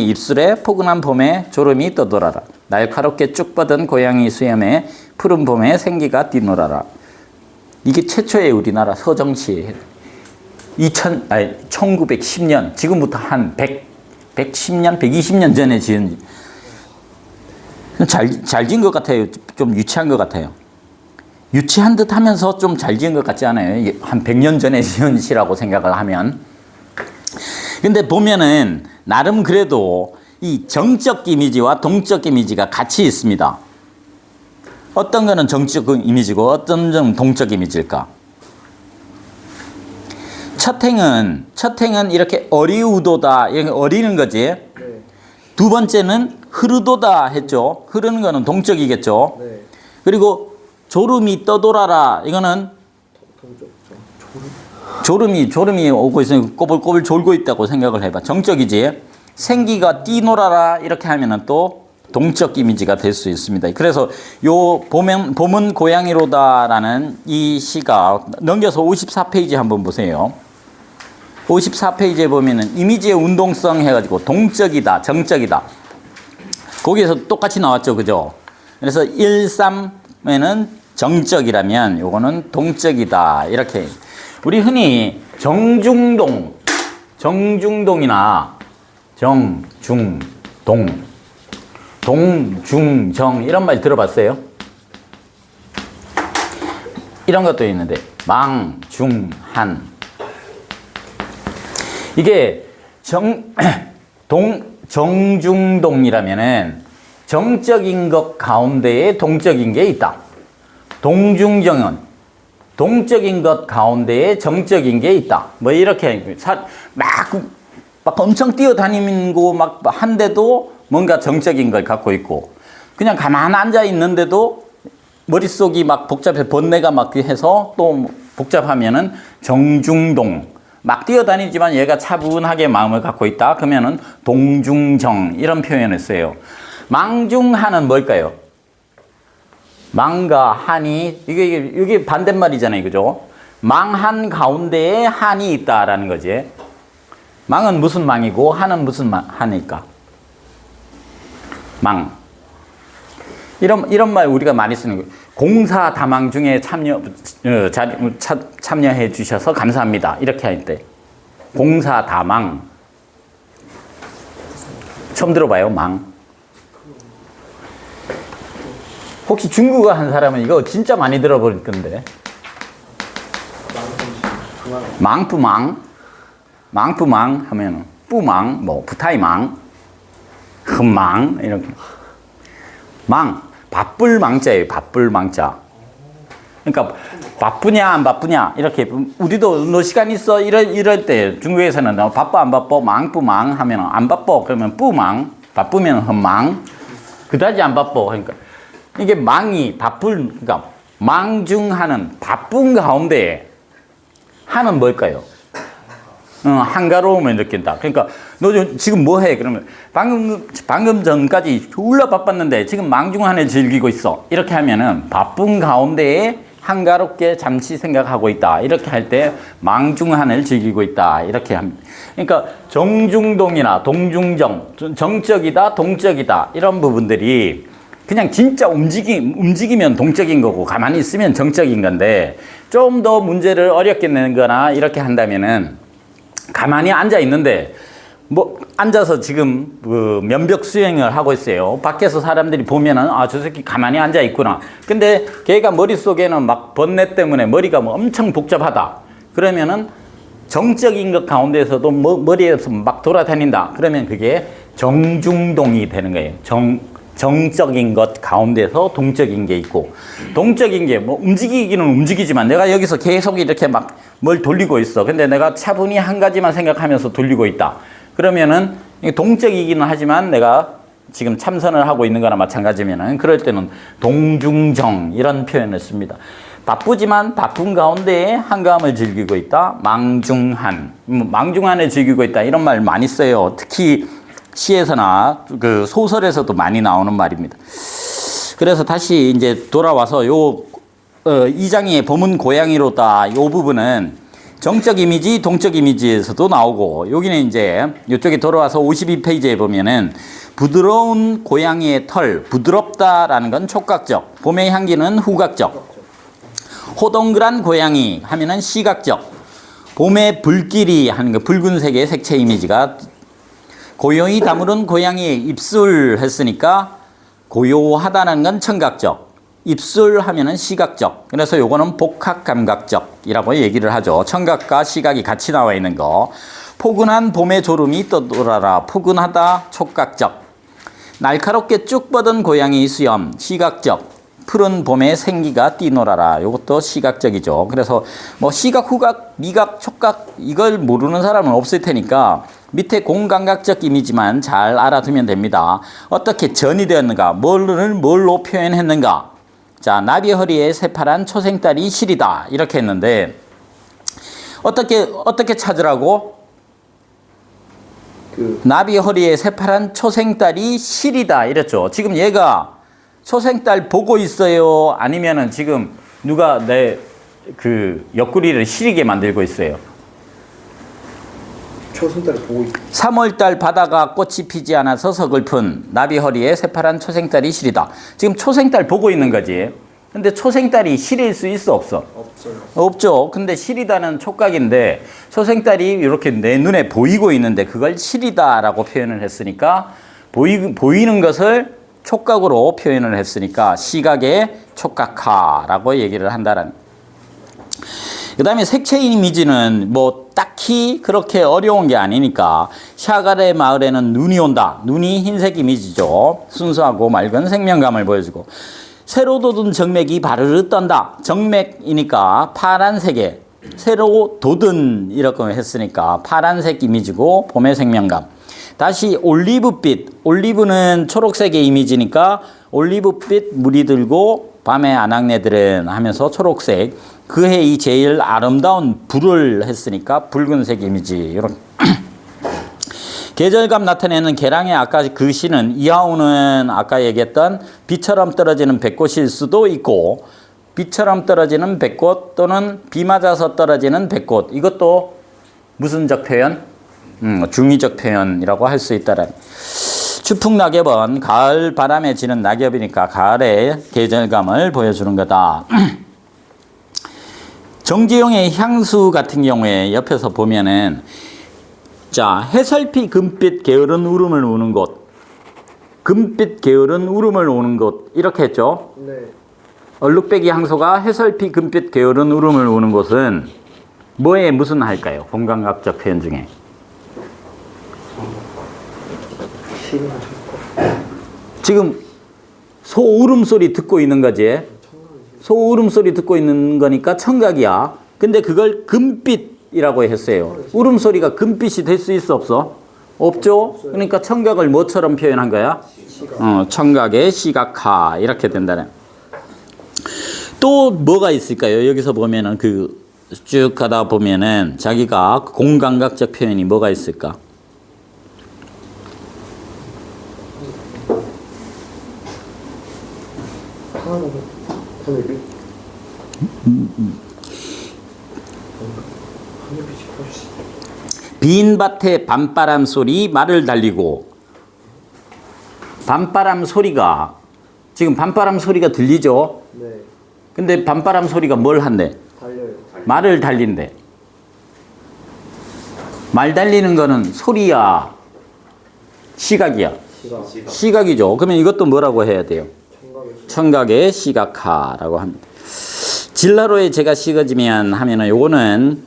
입술에 포근한 봄에 졸음이 떠돌아라. 날카롭게 쭉 뻗은 고양이 수염에 푸른 봄에 생기가 뛰놀아라. 이게 최초의 우리나라 서정시 1910년 지금부터 한 110년 120년 전에 지은 잘 지은 것 같아요. 좀 유치한 것 같아요. 유치한 듯 하면서 좀 잘 지은 것 같지 않아요? 한 100년 전에 지은 시라고 생각을 하면. 근데 보면은 나름 그래도 이 정적 이미지와 동적 이미지가 같이 있습니다. 어떤 거는 정적 이미지고 어떤 건 동적 이미지일까? 첫 행은 이렇게 어리우도다. 이렇게 어리는 거지. 네. 두 번째는 흐르도다 했죠. 흐르는 거는 동적이겠죠. 네. 그리고 졸음이 떠돌아라. 이거는 졸음이 오고 있으니 꼬불꼬불 졸고 있다고 생각을 해봐. 정적이지. 생기가 뛰놀아라 이렇게 하면은 또 동적 이미지가 될 수 있습니다. 그래서 요 봄은 고양이로다라는 이 시가 넘겨서 54페이지 한번 보세요. 54페이지에 보면은 이미지의 운동성 해가지고 동적이다, 정적이다. 거기에서 똑같이 나왔죠, 그죠? 그래서 1, 3에는 정적이라면 요거는 동적이다. 이렇게 우리 흔히 정중동이나 정중동, 동중정 이런 말 들어봤어요? 이런 것도 있는데 망중한 이게 정중동이라면은 정적인 것 가운데에 동적인 게 있다. 동중정은 동적인 것 가운데에 정적인 게 있다. 뭐 이렇게 막 엄청 뛰어다니고 막 한데도 뭔가 정적인 걸 갖고 있고 그냥 가만 앉아 있는데도 머릿속이 막 복잡해 번뇌가 막 해서 또 복잡하면은 정중동 막 뛰어다니지만 얘가 차분하게 마음을 갖고 있다. 그러면은 동중정 이런 표현을 써요. 망중한은 뭘까요? 망과 한이 이게 반대말이잖아요, 그죠? 망한 가운데에 한이 있다라는 거지. 망은 무슨 망이고 한은 무슨 한일까? 망. 이런 말 우리가 많이 쓰는 거예요. 공사다망 중에 참여해 주셔서 감사합니다. 이렇게 할 때. 공사다망. 처음 들어봐요, 망. 혹시 중국어 한 사람은 이거 진짜 많이 들어볼 건데. 망뿌망. 망뿌망 하면은 뿌망, 뭐 부타이망, 흠망 이렇게. 망. 바쁠 망자예요. 바쁠 망자. 그러니까 바쁘냐 안 바쁘냐 이렇게 우리도 너 시간 있어 이럴 때 중국에서는 너 바빠 안 바빠 망뿌망 하면 안 바빠 그러면 뿌망 바쁘면 흠망 그다지 안 바빠 그러니까 이게 망이 그러니까 망중하는 바쁜 가운데 하는 뭘까요? 한가로움을 느낀다. 그러니까 너 지금 뭐 해? 그러면 방금 전까지 졸라 바빴는데 지금 망중한을 즐기고 있어. 이렇게 하면은 바쁜 가운데에 한가롭게 잠시 생각하고 있다. 이렇게 할 때 망중한을 즐기고 있다. 이렇게 합니다. 그러니까 정중동이나 동중정, 정적이다, 동적이다 이런 부분들이 그냥 진짜 움직이면 동적인 거고 가만히 있으면 정적인 건데 좀 더 문제를 어렵게 내는 거나 이렇게 한다면은 가만히 앉아 있는데 뭐 앉아서 지금 그 면벽 수행을 하고 있어요. 밖에서 사람들이 보면은 저 새끼 가만히 앉아 있구나. 근데 걔가 머릿속에는 막 번뇌 때문에 머리가 뭐 엄청 복잡하다. 그러면은 정적인 것 가운데서도 머리에서 막 돌아다닌다. 그러면 그게 정중동이 되는 거예요. 정적인 것 가운데서 동적인 게 있고 동적인 게 뭐 움직이기는 움직이지만 내가 여기서 계속 이렇게 막 뭘 돌리고 있어. 근데 내가 차분히 한 가지만 생각하면서 돌리고 있다. 그러면은 동적이기는 하지만 내가 지금 참선을 하고 있는 거나 마찬가지면은 그럴 때는 동중정 이런 표현을 씁니다. 바쁘지만 바쁜 가운데에 한가함을 즐기고 있다. 망중한을 즐기고 있다. 이런 말 많이 써요. 특히 시에서나 그 소설에서도 많이 나오는 말입니다. 그래서 다시 이제 돌아와서 이 장의 범은 고양이로다. 요 부분은 정적 이미지, 동적 이미지에서도 나오고 여기는 이제 이쪽에 돌아와서 52페이지에 보면은 부드러운 고양이의 털, 부드럽다라는 건 촉각적, 봄의 향기는 후각적, 호동그란 고양이 하면은 시각적, 봄의 불길이 하는 거 붉은색의 색채 이미지가 고요히 다무른 고양이의 입술 했으니까 고요하다는 건 청각적, 입술 하면은 시각적. 그래서 요거는 복합감각적이라고 얘기를 하죠. 청각과 시각이 같이 나와 있는 거. 포근한 봄의 졸음이 떠돌아라. 포근하다 촉각적. 날카롭게 쭉 뻗은 고양이 수염 시각적. 푸른 봄의 생기가 뛰놀아라. 요것도 시각적이죠. 그래서 뭐 시각, 후각, 미각, 촉각 이걸 모르는 사람은 없을 테니까 밑에 공감각적 이미지만 잘 알아두면 됩니다. 어떻게 전이 되었는가? 뭘로 표현했는가? 자, 나비 허리에 새파란 초생딸이 시리다. 이렇게 했는데 어떻게 찾으라고? 나비 허리에 새파란 초생딸이 시리다. 이랬죠. 지금 얘가 초생딸 보고 있어요? 아니면은 지금 누가 내 그 옆구리를 시리게 만들고 있어요? 초생딸을 보고 있 3월달 바다가 꽃이 피지 않아서 서글픈 나비 허리에 새파란 초생딸이 시리다. 지금 초생딸 보고 있는 거지. 근데 초생달이 실일 수 있어 없어? 없어요. 없죠. 근데 실이다는 촉각인데 초생달이 이렇게 내 눈에 보이고 있는데 그걸 실이다라고 표현을 했으니까 보이는 것을 촉각으로 표현을 했으니까 시각의 촉각화라고 얘기를 한다는. 그 다음에 색채 이미지는 뭐 딱히 그렇게 어려운 게 아니니까 샤갈의 마을에는 눈이 온다. 눈이 흰색 이미지죠. 순수하고 맑은 생명감을 보여주고 새로 돋은 정맥이 바르르 떤다. 정맥이니까 파란색에 새로 돋은 이렇게 했으니까 파란색 이미지고 봄의 생명감. 다시 올리브빛. 올리브는 초록색의 이미지니까 올리브빛 물이 들고 밤의 아낙네들은 하면서 초록색. 그 해이 제일 아름다운 불을 했으니까 붉은색 이미지. 이런. 계절감 나타내는 계량의 아까 그 시는 이하우는 아까 얘기했던 비처럼 떨어지는 백꽃일 수도 있고 비처럼 떨어지는 백꽃 또는 비 맞아서 떨어지는 백꽃. 이것도 무슨적 표현? 중의적 표현이라고 할 수 있다는. 추풍 낙엽은 가을 바람에 지는 낙엽이니까 가을의 계절감을 보여주는 거다. 정지용의 향수 같은 경우에 옆에서 보면은 자, 해설피 금빛 게으른 울음을 우는 곳. 금빛 게으른 울음을 우는 곳. 이렇게 했죠. 네. 얼룩배기 향소가 해설피 금빛 게으른 울음을 우는 곳은 뭐에 무슨 할까요? 공감각적 표현 중에. 지금 소 울음소리 듣고 있는 거지. 소 울음소리 듣고 있는 거니까 청각이야. 근데 그걸 금빛이라고 했어요. 울음소리가 금빛이 될 수 있어 없어? 없죠. 그러니까 청각을 뭐처럼 표현한 거야? 청각의 시각화 이렇게 된다네. 또 뭐가 있을까요? 여기서 보면은 그 쭉 가다 보면은 자기가 공감각적 표현이 뭐가 있을까? 하늘이 하늘빛이 훨씬 빈 밭에 밤바람 소리 말을 달리고. 밤바람 소리가 지금 밤바람 소리가 들리죠? 네. 근데 밤바람 소리가 뭘 한대? 달려요. 말을 달린대. 말 달리는 거는 소리야? 시각이야? 시각. 시각이죠. 그러면 이것도 뭐라고 해야 돼요? 청각의 청각의 시각화라고 합니다. 진라로에 제가 식어지면 하면은 요거는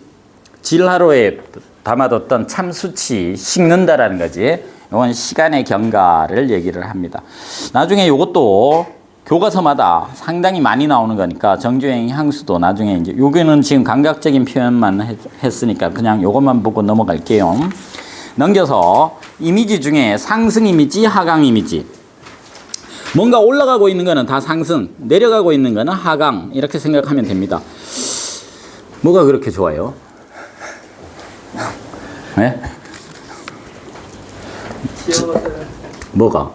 진라로에 담아뒀던 참수치 식는다라는 거지. 이건 시간의 경과를 얘기를 합니다. 나중에 요것도 교과서마다 상당히 많이 나오는 거니까 정주행 향수도 나중에 이제 요거는 지금 감각적인 표현만 했으니까 그냥 요것만 보고 넘어갈게요. 넘겨서 이미지 중에 상승 이미지, 하강 이미지. 뭔가 올라가고 있는 거는 다 상승, 내려가고 있는 거는 하강 이렇게 생각하면 됩니다. 뭐가 그렇게 좋아요? 네? 뭐가?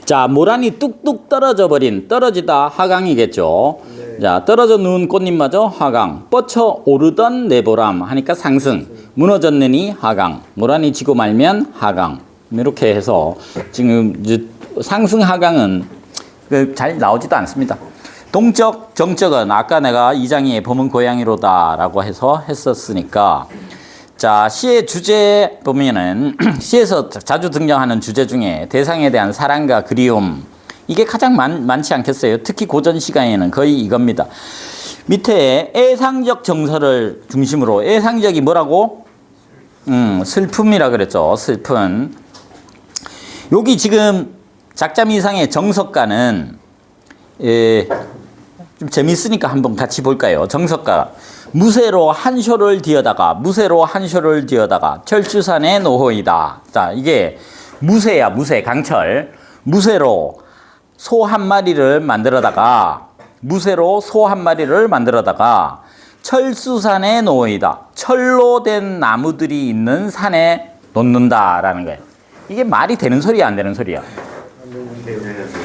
자, 모란이 뚝뚝 떨어지다 하강이겠죠. 네. 자, 떨어져 누운 꽃잎마저 하강. 뻗쳐 오르던 내보람 하니까 상승. 무너졌느니 하강. 모란이 지고 말면 하강. 이렇게 해서 지금 상승 하강은 잘 나오지도 않습니다. 동적, 정적은 아까 내가 이장이의 봄은 고양이로다라고 해서 했었으니까. 자, 시의 주제 보면은 시에서 자주 등장하는 주제 중에 대상에 대한 사랑과 그리움 이게 가장 많지 않겠어요? 특히 고전 시가에는 거의 이겁니다. 밑에 애상적 정서를 중심으로 애상적이 뭐라고? 슬픔이라 그랬죠. 슬픈. 여기 지금 작자미상의 정석가는 좀 재밌으니까 한번 같이 볼까요? 정석가. 무쇠로 한 쇼를 뒤어다가 철주산의 노호이다. 자, 이게 무쇠야, 무쇠, 강철. 무쇠로 소 한 마리를 만들어다가 철수산의 노호이다. 철로 된 나무들이 있는 산에 놓는다라는 거예요. 이게 말이 되는 소리야, 안 되는 소리야?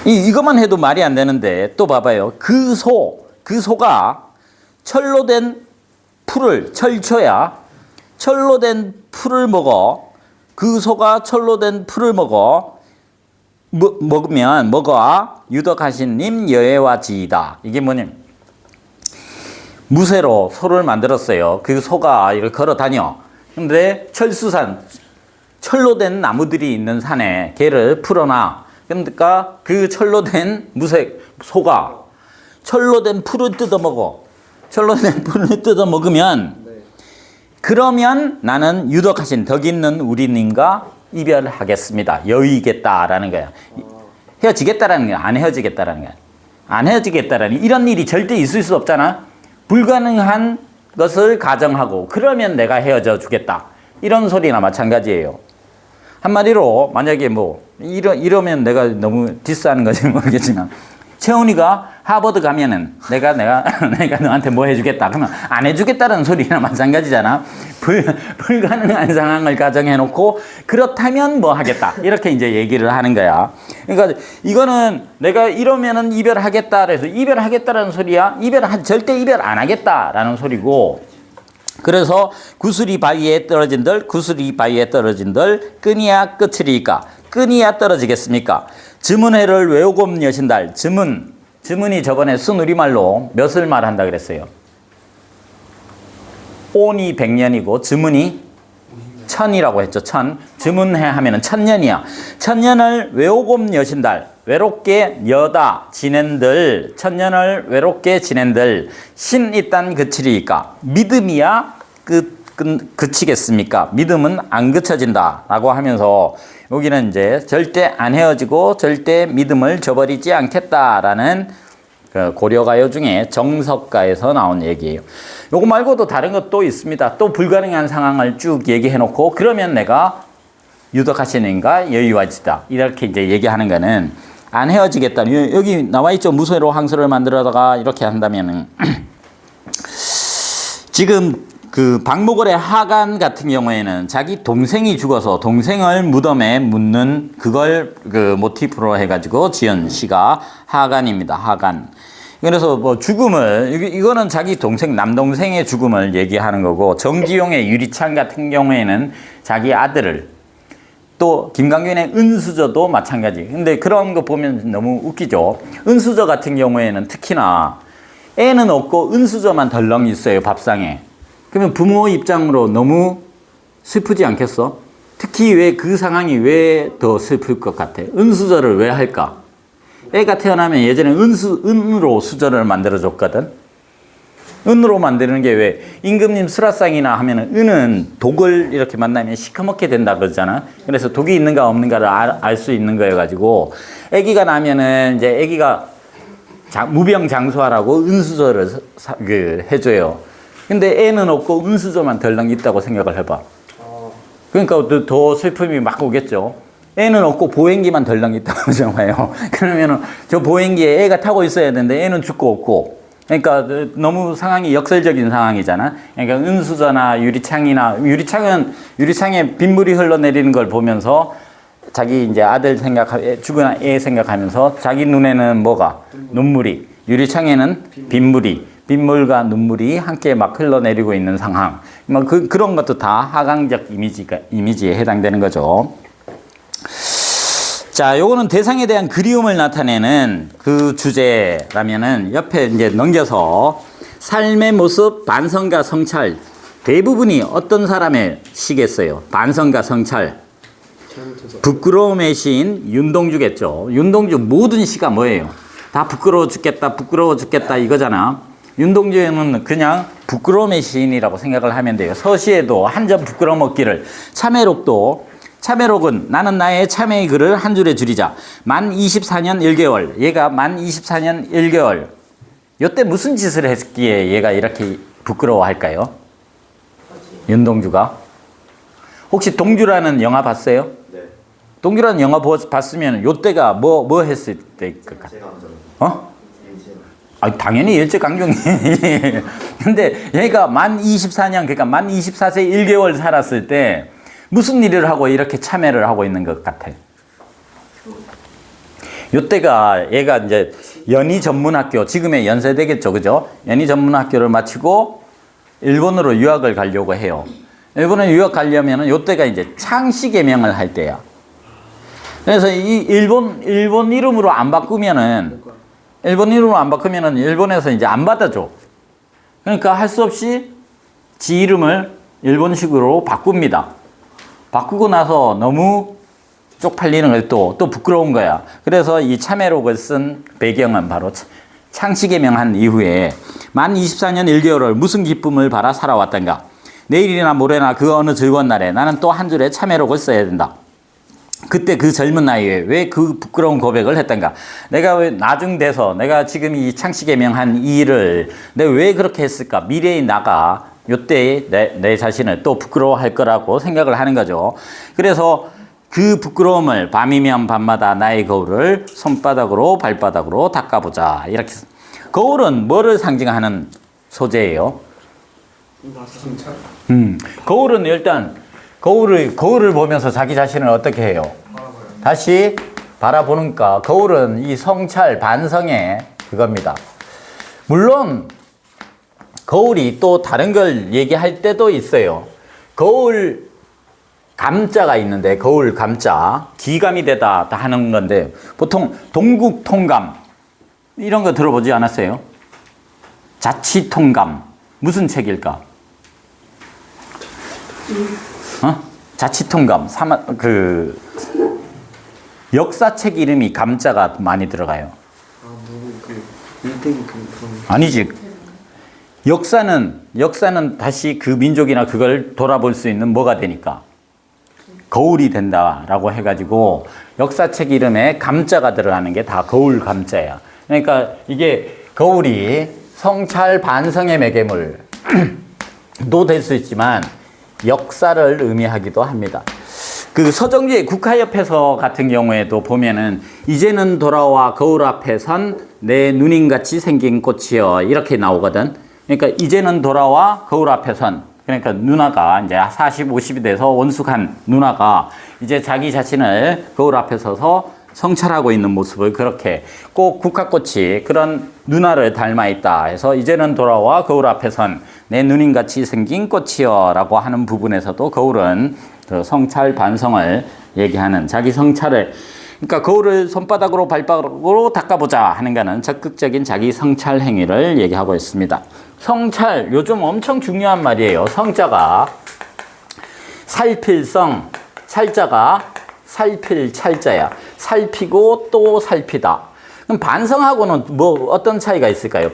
이것만 해도 말이 안 되는데 또 봐봐요. 그 소가 철로 된 풀을, 철초야. 철로 된 풀을 먹어. 그 소가 철로 된 풀을 먹어. 먹으면 먹어 유덕하신 님 여해와 지이다. 이게 뭐냐면 무쇠로 소를 만들었어요. 그 소가 이렇게 걸어 다녀. 근데 철수산, 철로 된 나무들이 있는 산에 개를 풀어놔. 그러니까 그 철로 된 무쇠 소가 철로 된 풀을 뜯어 먹어. 철로 된 풀을 뜯어 먹으면 네. 그러면 나는 유덕하신 덕 있는 우리님과 이별하겠습니다. 여의겠다라는 거야. 헤어지겠다라는 거야. 안 헤어지겠다라는 거야. 안 헤어지겠다라는 이런 일이 절대 있을 수 없잖아. 불가능한 것을 가정하고 그러면 내가 헤어져 주겠다. 이런 소리나 마찬가지예요. 한마디로 만약에 뭐 이러면 내가 너무 디스하는 건지 모르겠지만 채훈이가 하버드 가면은 내가 너한테 뭐 해주겠다. 그러면 안 해주겠다는 소리나 마찬가지잖아. 불가능한 상황을 가정해놓고 그렇다면 뭐 하겠다. 이렇게 이제 얘기를 하는 거야. 그러니까 이거는 내가 이러면은 이별하겠다. 그래서 이별하겠다라는 소리야. 절대 이별 안 하겠다라는 소리고. 그래서 구슬이 바위에 떨어진들 끈이야 끝이리까. 끈이야 떨어지겠습니까? 즈문해를 외우곰 여신달. 즈문이 저번에 순우리말로 몇을 말한다 그랬어요? 온이 100년이고 즈문이 1000이라고 했죠. 1000. 즈문해 하면은 1000년이야. 1000년을 외우곰 여신달. 외롭게 여다 지낸들. 1000년을 외롭게 지낸들. 신 있단 그치리까. 믿음이야 그치겠습니까? 믿음은 안 그쳐진다. 라고 하면서 여기는 이제 절대 안 헤어지고 절대 믿음을 저버리지 않겠다라는 그 고려가요 중에 정석가에서 나온 얘기예요. 요거 말고도 다른 것도 있습니다. 또 불가능한 상황을 쭉 얘기해 놓고 그러면 내가 유덕하시는가 여의와지다. 이렇게 이제 얘기하는 거는 안 헤어지겠다. 여기 나와 있죠. 무쇠로 항소를 만들어다가 이렇게 한다면은 지금 그 박목월의 하간 같은 경우에는 자기 동생이 죽어서 동생을 무덤에 묻는 그걸 그 모티프로 해가지고 지은 시가 하간입니다. 하간. 그래서 뭐 죽음을 이거는 자기 동생 남동생의 죽음을 얘기하는 거고 정지용의 유리창 같은 경우에는 자기 아들을 또 김강균의 은수저도 마찬가지. 근데 그런 거 보면 너무 웃기죠. 은수저 같은 경우에는 특히나 애는 없고 은수저만 덜렁 있어요. 밥상에. 그러면 부모 입장으로 너무 슬프지 않겠어? 특히 왜 그 상황이 왜 더 슬플 것 같아? 은수저를 왜 할까? 애가 태어나면 예전에 은으로 수저를 만들어줬거든? 은으로 만드는 게 왜 임금님 수라상이나 하면은 은은 독을 이렇게 만나면 시커멓게 된다 그러잖아. 그래서 독이 있는가 없는가를 알 수 있는 거여가지고 애기가 나면은 이제 애기가 무병장수하라고 은수저를 해줘요. 근데 애는 없고 은수저만 덜렁 있다고 생각을 해봐. 그러니까 더 슬픔이 막 오겠죠. 애는 없고 보행기만 덜렁 있다고 생각해요. 그러면은 저 보행기에 애가 타고 있어야 되는데 애는 죽고 없고. 그러니까 너무 상황이 역설적인 상황이잖아. 그러니까 은수저나 유리창에 빗물이 흘러내리는 걸 보면서 자기 이제 아들 죽은 애 생각하면서 자기 눈에는 뭐가? 눈물이. 유리창에는 빗물과 눈물이 함께 막 흘러내리고 있는 상황. 뭐 그런 것도 다 하강적 이미지에 해당되는 거죠. 자, 요거는 대상에 대한 그리움을 나타내는 그 주제라면은 옆에 이제 넘겨서 삶의 모습, 반성과 성찰. 대부분이 어떤 사람의 시겠어요? 반성과 성찰. 부끄러움의 시인 윤동주겠죠. 윤동주 모든 시가 뭐예요? 다 부끄러워 죽겠다 이거잖아. 윤동주는 그냥 부끄러움의 시인이라고 생각을 하면 돼요. 서시에도 한 점 부끄러움 없기를. 참회록은 나는 나의 참회의 글을 한 줄에 줄이자. 만 24년 1개월. 얘가 만 24년 1개월. 요때 무슨 짓을 했기에 얘가 이렇게 부끄러워할까요? 윤동주가. 혹시 동주라는 영화 봤어요? 네. 동주라는 영화 봤으면 요때가 뭐 했을 때일 것 같아요? 어? 아, 당연히 일제강점기. 근데 얘가 만 24년, 그러니까 만 24세 1개월 살았을 때 무슨 일을 하고 이렇게 참회를 하고 있는 것 같아? 요때가 얘가 이제 연희전문학교, 지금의 연세대겠죠, 그죠? 연희전문학교를 마치고 일본으로 유학을 가려고 해요. 일본에 유학 가려면 요때가 이제 창씨 개명을 할 때야. 그래서 이 일본 이름으로 안 바꾸면은 일본에서 이제 안 받아줘. 그러니까 할 수 없이 지 이름을 일본식으로 바꿉니다. 바꾸고 나서 너무 쪽팔리는 거야. 또 부끄러운 거야. 그래서 이 참회록을 쓴 배경은 바로 창씨개명한 이후에 만 24년 1개월을 무슨 기쁨을 바라 살아왔던가. 내일이나 모레나 그 어느 즐거운 날에 나는 또 한 줄의 참회록을 써야 된다. 그때 그 젊은 나이에 왜 그 부끄러운 고백을 했던가. 내가 왜 나중 돼서 내가 지금 이 창씨개명한 이 일을 내가 왜 그렇게 했을까. 미래의 나가 요때 내 자신을 또 부끄러워할 거라고 생각을 하는 거죠. 그래서 그 부끄러움을 밤이면 밤마다 나의 거울을 손바닥으로 발바닥으로 닦아보자. 이렇게. 거울은 뭐를 상징하는 소재예요? 성찰. 거울은 일단 거울을 보면서 자기 자신을 어떻게 해요? 다시 바라보니까 거울은 이 성찰 반성의 그겁니다. 물론 거울이 또 다른 걸 얘기할 때도 있어요. 거울 감자가 있는데 거울 감자 기감이 되다 하는 건데 보통 동국통감 이런 거 들어보지 않았어요? 자치통감 무슨 책일까? 자치통감 역사책 이름이 감자가 많이 들어가요. 일대기 그런. 아니지. 역사는 다시 그 민족이나 그걸 돌아볼 수 있는 뭐가 되니까 거울이 된다라고 해가지고 역사책 이름에 감자가 들어가는 게 다 거울 감자야. 그러니까 이게 거울이 성찰 반성의 매개물도 될 수 있지만 역사를 의미하기도 합니다. 그 서정주의 국화협회서 같은 경우에도 보면은 이제는 돌아와 거울 앞에 선 내 누님같이 생긴 꽃이여 이렇게 나오거든. 그러니까 이제는 돌아와 거울 앞에 선 그러니까 누나가 이제 40, 50이 돼서 원숙한 누나가 이제 자기 자신을 거울 앞에 서서 성찰하고 있는 모습을 그렇게 꼭 국화꽃이 그런 누나를 닮아 있다 해서 이제는 돌아와 거울 앞에 선 내 누님같이 생긴 꽃이여 라고 하는 부분에서도 거울은 그 성찰 반성을 얘기하는 자기 성찰을 그러니까 거울을 손바닥으로 발바닥으로 닦아보자 하는 거는 적극적인 자기 성찰 행위를 얘기하고 있습니다. 성찰 요즘 엄청 중요한 말이에요. 성자가 살필성 찰자가 살필 찰자야. 살피고 또 살피다. 그럼 반성하고는 뭐 어떤 차이가 있을까요?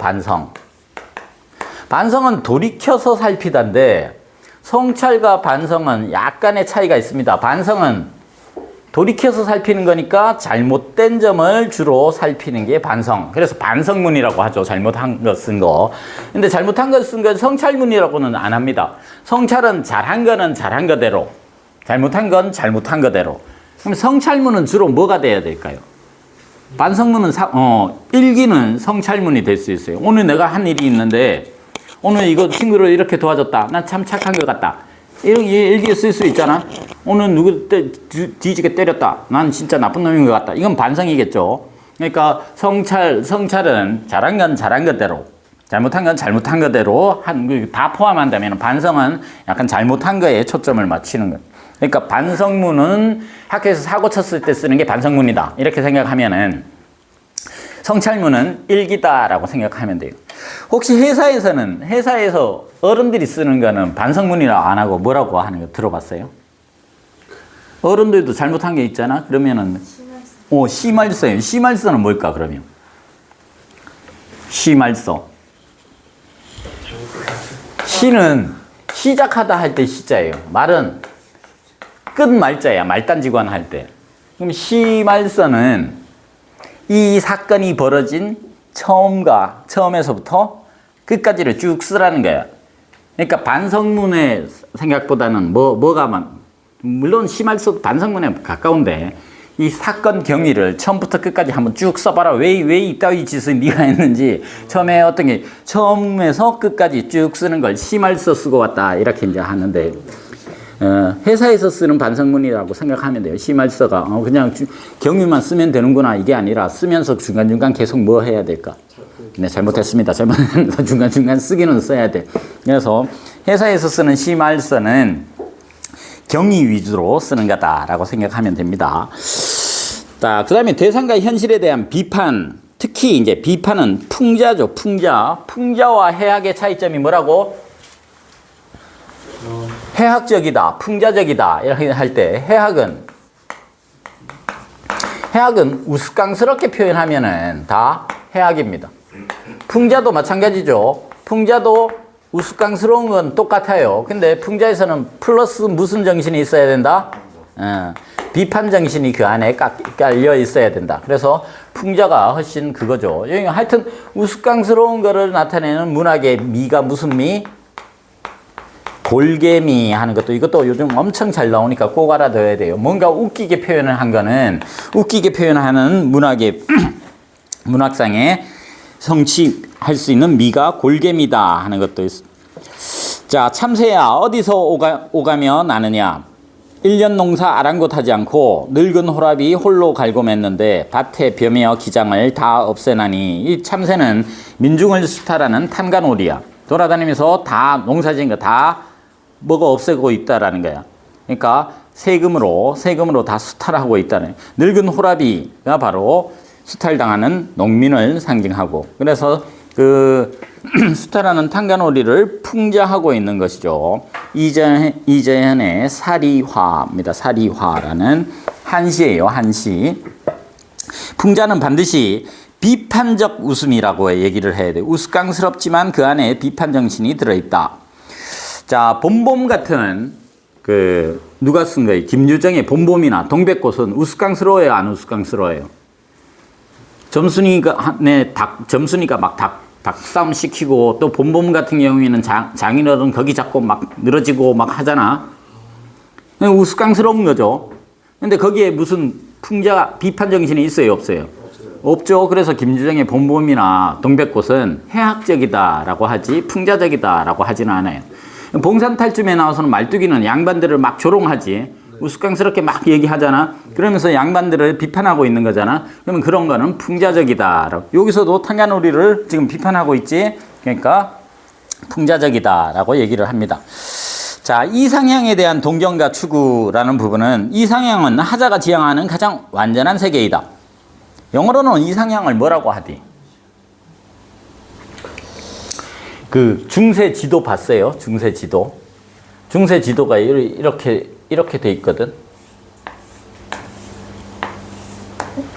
반성은 돌이켜서 살피다인데 성찰과 반성은 약간의 차이가 있습니다. 반성은 돌이켜서 살피는 거니까 잘못된 점을 주로 살피는 게 반성. 그래서 반성문이라고 하죠. 잘못한 거 쓴 거. 근데 잘못한 거 쓴 건 성찰문이라고는 안 합니다. 성찰은 잘한 거는 잘한 거대로, 잘못한 건 잘못한 거대로. 그럼 성찰문은 주로 뭐가 돼야 될까요? 반성문은 일기는 성찰문이 될 수 있어요. 오늘 내가 한 일이 있는데 오늘 이거 친구를 이렇게 도와줬다. 난 참 착한 것 같다. 이런 일기에 쓸 수 있잖아. 오늘 누구 뒤지게 때렸다. 난 진짜 나쁜 놈인 것 같다. 이건 반성이겠죠. 그러니까 성찰은 잘한 건 잘한 것대로, 잘못한 건 잘못한 것대로 다 포함한다면 반성은 약간 잘못한 거에 초점을 맞추는 거예요. 그러니까 반성문은 학교에서 사고 쳤을 때 쓰는 게 반성문이다. 이렇게 생각하면은 성찰문은 일기다라고 생각하면 돼요. 혹시 회사에서 어른들이 쓰는 거는 반성문이라 안 하고 뭐라고 하는 거 들어봤어요? 어른들도 잘못한 게 있잖아. 그러면은 시말서예요. 시말서는 뭘까 그러면? 시말서. 시는 시작하다 할 때 시자예요. 말은 끝 말자야. 말단지관 할 때. 그럼 시말서는 이 사건이 벌어진 처음에서부터 끝까지를 쭉 쓰라는 거야. 그러니까 반성문의 생각보다는 물론 시말서도 반성문에 가까운데 이 사건 경위를 처음부터 끝까지 한번 쭉 써봐라. 왜 이따위 짓을 네가 했는지 처음에 어떤 게 처음에서 끝까지 쭉 쓰는 걸 시말서 쓰고 왔다 이렇게 이제 하는데 회사에서 쓰는 반성문이라고 생각하면 돼요. 시말서가 그냥 경위만 쓰면 되는구나 이게 아니라 쓰면서 중간중간 계속 뭐 해야 될까? 네, 잘못했습니다. 중간중간 쓰기는 써야 돼. 그래서 회사에서 쓰는 시말서는 경위 위주로 쓰는 거다라고 생각하면 됩니다. 자, 그 다음에 대상과 현실에 대한 비판. 특히 이제 비판은 풍자죠. 풍자. 풍자와 해학의 차이점이 뭐라고? 해학적이다, 풍자적이다 이렇게 할 때 해학은 우스꽝스럽게 표현하면은 다 해학입니다. 풍자도 마찬가지죠. 풍자도 우스꽝스러운 건 똑같아요. 근데 풍자에서는 플러스 무슨 정신이 있어야 된다? 비판 정신이 그 안에 깔려 있어야 된다. 그래서 풍자가 훨씬 그거죠. 하여튼 우스꽝스러운 거를 나타내는 문학의 미가 무슨 미? 골개미 하는 것도 이것도 요즘 엄청 잘 나오니까 꼭 알아둬야 돼요. 뭔가 웃기게 표현을 한 거는 웃기게 표현하는 문학의 문학상에 성취할 수 있는 미가 골개미다 하는 것도 있습니다. 자, 참새야 어디서 오가며 나느냐? 1년 농사 아랑곳하지 않고 늙은 호랍이 홀로 갈굼했는데 밭에 벼며 기장을 다 없애나니. 이 참새는 민중을 수탈하는 탐관오리야. 돌아다니면서 다 농사진 거 다 먹어 없애고 있다라는 거야. 그러니까 세금으로 다 수탈하고 있다는. 늙은 호랍이가 바로 수탈당하는 농민을 상징하고, 그래서 그 수탈하는 탕간오리를 풍자하고 있는 것이죠. 이재현의 사리화입니다. 사리화라는 한시예요. 한시. 풍자는 반드시 비판적 웃음이라고 얘기를 해야 돼요. 우스꽝스럽지만 그 안에 비판 정신이 들어있다. 자, 봄봄 같은 누가 쓴 거예요? 김유정의 봄봄이나 동백꽃은 우스꽝스러워요, 안 우스꽝스러워요? 점순이가 막 닭싸움 시키고, 또 봄봄 같은 경우에는 장인어른 거기 잡고 막 늘어지고 막 하잖아. 우스꽝스러운 거죠. 근데 거기에 무슨 비판 정신이 있어요, 없어요? 없죠. 그래서 김유정의 봄봄이나 동백꽃은 해학적이다라고 하지 풍자적이다라고 하지는 않아요. 봉산탈춤에 나와서는 말뚝이는 양반들을 막 조롱하지. 우스꽝스럽게 막 얘기하잖아. 그러면서 양반들을 비판하고 있는 거잖아. 그러면 그런 거는 풍자적이다. 여기서도 탕간오리를 지금 비판하고 있지. 그러니까 풍자적이다라고 얘기를 합니다. 자, 이상향에 대한 동경과 추구라는 부분은, 이상향은 하자가 지향하는 가장 완전한 세계이다. 영어로는 이상향을 뭐라고 하디? 그 중세 지도 봤어요? 중세 지도. 중세 지도가 이렇게 돼 있거든.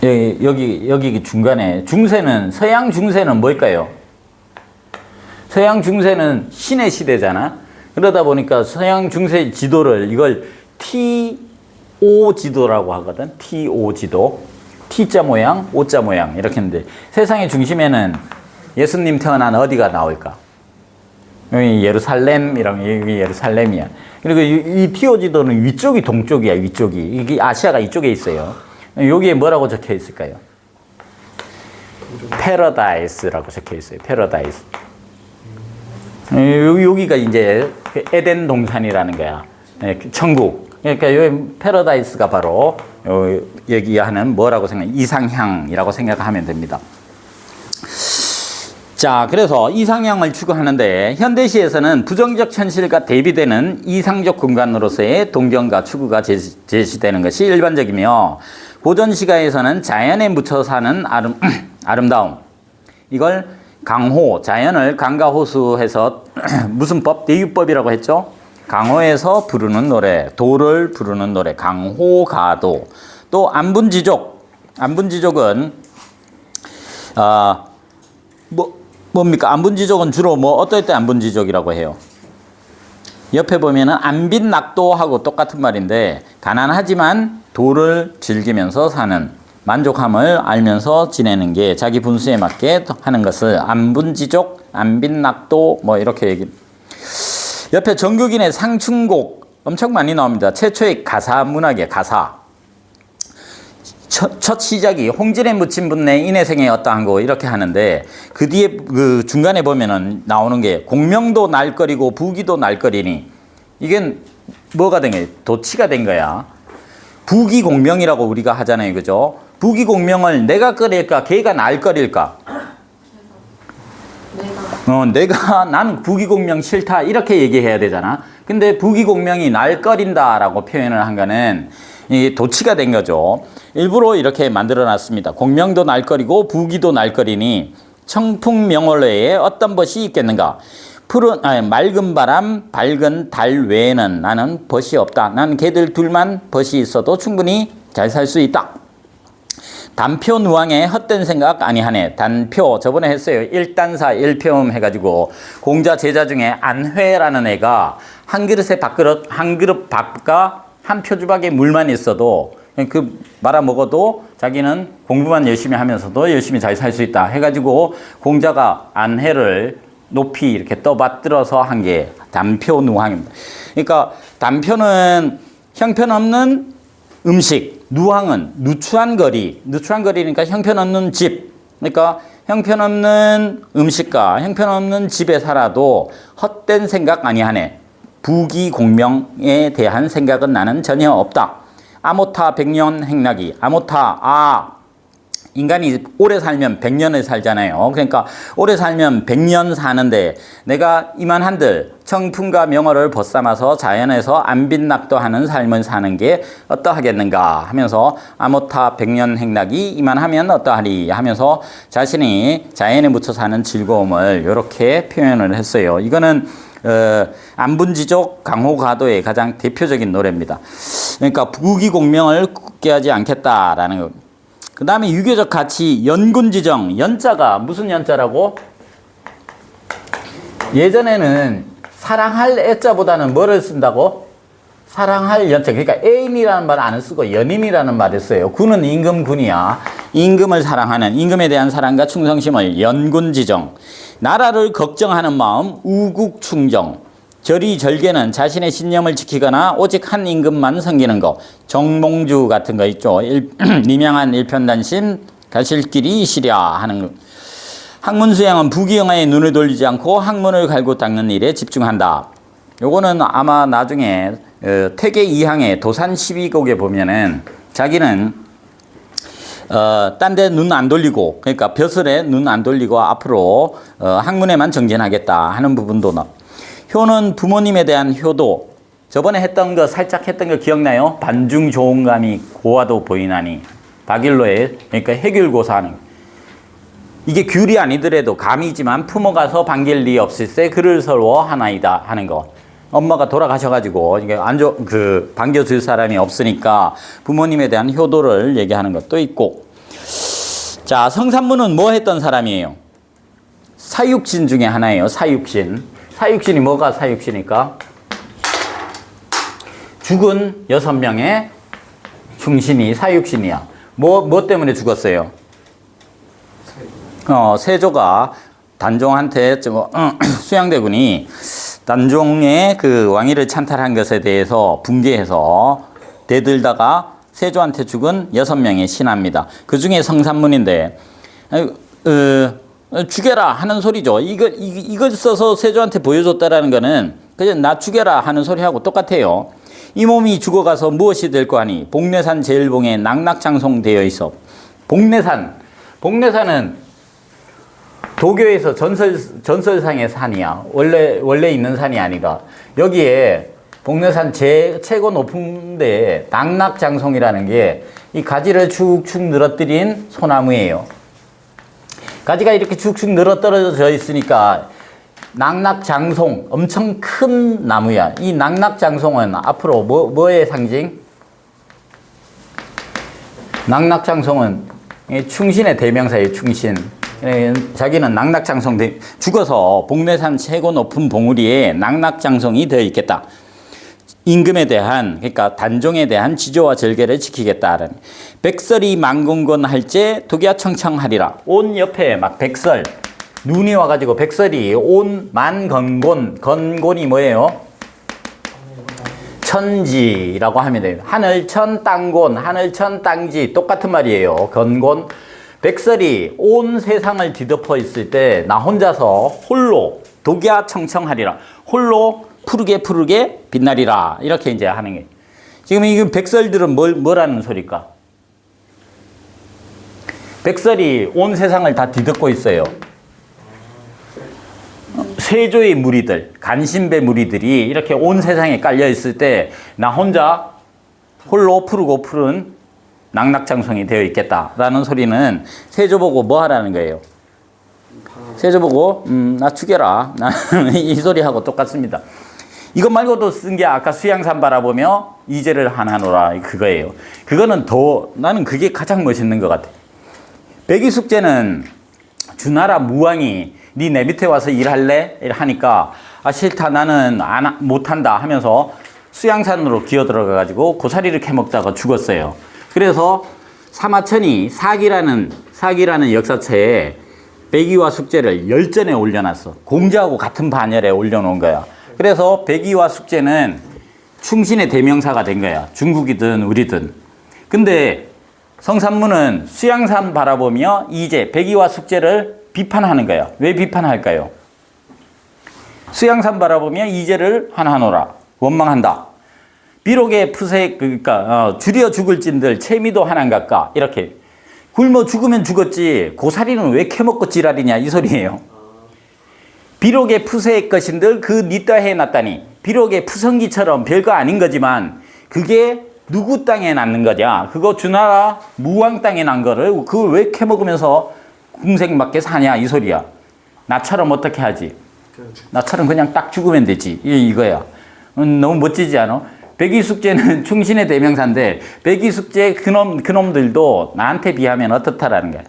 여기 중간에 서양 중세는 뭘까요? 서양 중세는 신의 시대잖아. 그러다 보니까 서양 중세 지도를 이걸 TO 지도라고 하거든. TO 지도. T자 모양, O자 모양 이렇게 했는데, 세상의 중심에는 예수님 태어난 어디가 나올까? 여기 예루살렘, 여기 예루살렘이야. 그리고 이 TO 지도는 위쪽이 동쪽이야, 위쪽이. 이게 아시아가 이쪽에 있어요. 여기에 뭐라고 적혀 있을까요? 패러다이스라고 적혀 있어요. 패러다이스. 여기가 이제 에덴 동산이라는 거야. 천국. 그러니까 여기 패러다이스가 바로 얘기하는 뭐라고 이상향이라고 생각하면 됩니다. 자, 그래서 이상향을 추구하는데, 현대시에서는 부정적 현실과 대비되는 이상적 공간으로서의 동경과 추구가 제시되는 것이 일반적이며, 고전 시가에서는 자연에 묻혀 사는 아름다움, 이걸 강호, 자연을 강과 호수해서 무슨 법? 대유법이라고 했죠? 강호에서 부르는 노래, 도를 부르는 노래, 강호가도. 또 안분지족은 뭡니까? 안분지족은 주로 어떨 때 안분지족이라고 해요? 옆에 보면은 안빈낙도하고 똑같은 말인데, 가난하지만 도를 즐기면서 사는, 만족함을 알면서 지내는 게 자기 분수에 맞게 하는 것을 안분지족, 안빈낙도 이렇게 얘기. 옆에 정규긴의 상충곡 엄청 많이 나옵니다. 최초의 가사 문학이에요. 가사. 첫 시작이 홍진에 묻힌 분내 인해생에 어떠한 거 이렇게 하는데, 그 뒤에 그 중간에 보면은 나오는 게 공명도 날거리고 부기도 날거리니, 이게 뭐가 된 거예요? 도치가 된 거야. 부기공명이라고 우리가 하잖아요, 그죠? 부기공명을 내가 끓일까 걔가 날 끓일까? 난 부기공명 싫다 이렇게 얘기해야 되잖아. 근데 부기공명이 날 끓인다라고 표현을 한 거는 이게 도치가 된 거죠. 일부러 이렇게 만들어놨습니다. 공명도 날거리고 부기도 날거리니 청풍명월외에 어떤 벗이 있겠는가? 맑은 바람, 밝은 달 외에는 나는 벗이 없다. 나는 걔들 둘만 벗이 있어도 충분히 잘 살 수 있다. 단표 누왕에 헛된 생각 아니하네. 단표 저번에 했어요. 1단사 1표음 해가지고 공자 제자 중에 안회라는 애가 한 그릇에 밥그릇, 한 그릇 밥과 한 표주박에 물만 있어도 그 말아 먹어도 자기는 공부만 열심히 하면서도 열심히 잘 살 수 있다 해가지고 공자가 안회를 높이 이렇게 떠받들어서 한 게 단표 누황입니다. 그러니까 단표는 형편없는 음식, 누황은 누추한 거리, 누추한 거리니까 형편없는 집. 그러니까 형편없는 음식과 형편없는 집에 살아도 헛된 생각 아니하네. 부귀공명에 대한 생각은 나는 전혀 없다. 아모타 백년 행락이. 아모타, 인간이 오래 살면 100년을 살잖아요. 그러니까 오래 살면 100년 사는데 내가 이만한들 청풍과 명월을 벗삼아서 자연에서 안빈낙도하는 삶을 사는 게 어떠하겠는가 하면서 아모타 백년 행락이 이만하면 어떠하리 하면서 자신이 자연에 묻혀 사는 즐거움을 이렇게 표현을 했어요. 이거는 안분지족 강호가도의 가장 대표적인 노래입니다. 그러니까 부귀공명을 굳게 하지 않겠다라는 거. 그 다음에 유교적 가치 연군지정. 연자가 무슨 연자라고? 예전에는 사랑할 애자보다는 뭐를 쓴다고? 사랑할 연자. 그러니까 애인이라는 말 안 쓰고 연인이라는 말을 써요. 군은 임금군이야. 임금을 사랑하는, 임금에 대한 사랑과 충성심을 연군지정. 나라를 걱정하는 마음 우국충정. 절이절개는 자신의 신념을 지키거나 오직 한 임금만 섬기는 거. 정몽주 같은 거 있죠. 미명한 일편단심 가실 길이 시랴 하는 거. 학문수양은 부귀영화에 눈을 돌리지 않고 학문을 갈고 닦는 일에 집중한다. 요거는 아마 나중에 태계 2항의 도산 12곡에 보면은 자기는 딴 데 눈 안 돌리고, 그러니까 벼슬에 눈 안 돌리고 앞으로 학문에만 정진하겠다 하는 부분도 나. 효는 부모님에 대한 효도. 저번에 했던 거 살짝 했던 거 기억나요? 반중 좋은 감이 고와도 보이나니. 박일로의, 그러니까 해귤고사하는. 이게 귤이 아니더라도 감이지만 품어가서 반길 리 없을세 그를 서러워하나이다 하는 거. 엄마가 돌아가셔가지고 이게 반겨줄 사람이 없으니까 부모님에 대한 효도를 얘기하는 것도 있고. 자, 성산문은 뭐 했던 사람이에요? 사육신 중에 하나예요. 사육신. 사육신이 뭐가 사육신일까? 죽은 6명의 충신이 사육신이야. 뭐 때문에 죽었어요? 세조가 단종한테 수양대군이 단종의 그 왕위를 찬탈한 것에 대해서 분개해서 대들다가 세조한테 죽은 6명의 신하입니다. 그 중에 성산문인데, 죽여라 하는 소리죠. 이걸 써서 세조한테 보여줬다라는 거는 그냥 나 죽여라 하는 소리하고 똑같아요. 이 몸이 죽어가서 무엇이 될 거 하니 복례산 제일봉에 낙낙장송되어 있어. 복례산은 도교에서 전설상의 산이야. 원래 있는 산이 아니라. 여기에 복례산 최고 높은 데 낙낙장송이라는 게 이 가지를 축축 늘어뜨린 소나무예요. 가지가 이렇게 축축 늘어떨어져 있으니까 낙낙장송, 엄청 큰 나무야. 이 낙낙장송은 앞으로 뭐의 상징? 낙낙장송은 충신의 대명사예요. 충신. 자기는 낙낙장송 죽어서 복례산 최고 높은 봉우리에 낙낙장송이 되어 있겠다. 임금에 대한, 그러니까 단종에 대한 지조와 절개를 지키겠다는. 백설이 만군건 할제 독야청청하리라. 온 옆에 막 백설, 눈이 와가지고 백설이 온 만건곤, 건곤이 뭐예요? 천지라고 하면 돼요. 하늘천 땅곤, 하늘천 땅지 똑같은 말이에요. 건곤. 백설이 온 세상을 뒤덮어 있을 때 나 혼자서 홀로 독야청청하리라. 홀로 푸르게 빛나리라. 이렇게 이제 하는 게. 지금 이 백설들은 뭐라는 소리일까? 백설이 온 세상을 다 뒤덮고 있어요. 세조의 무리들, 간신배 무리들이 이렇게 온 세상에 깔려 있을 때 나 혼자 홀로 푸르고 푸른 낙낙장성이 되어 있겠다라는 소리는 세조 보고 뭐 하라는 거예요? 세조 보고 나 죽여라. 이 소리하고 똑같습니다. 이것 말고도 쓴 게 아까 수양산 바라보며 이제를 하나노라 그거예요. 그거는 더 나는 그게 가장 멋있는 것 같아. 백이숙제는 주나라 무왕이 네 내 밑에 와서 일할래? 하니까 아 싫다 나는 못한다 하면서 수양산으로 기어 들어가 가지고 고사리를 캐먹다가 죽었어요. 그래서 사마천이 사기라는 역사처에 백이와 숙제를 열전에 올려놨어. 공자하고 같은 반열에 올려놓은 거야. 그래서 백이와 숙제는 충신의 대명사가 된 거야. 중국이든 우리든. 근데 성산문은 수양산 바라보며 이제 백이와 숙제를 비판하는 거야. 왜 비판할까요? 수양산 바라보며 이제를 하나노라. 원망한다. 비록의 푸세 그러니까 줄여 죽을진들 채미도 하나인갑까 이렇게 굶어 죽으면 죽었지 고사리는 왜 캐먹고 지랄이냐 이 소리예요. 비록의 푸세의 것인들 그 니따 해놨다니 비록의 푸성기처럼 별거 아닌 거지만 그게 누구 땅에 낳는 거냐 그거 주나라 무왕 땅에 난 거를 그걸 왜 캐먹으면서 궁생맞게 사냐 이 소리야. 나처럼 어떻게 하지? 나처럼 그냥 딱 죽으면 되지 이거야. 너무 멋지지 않아? 백이숙제는 충신의 대명사인데 백이숙제 그놈들도 나한테 비하면 어떻다라는 거야.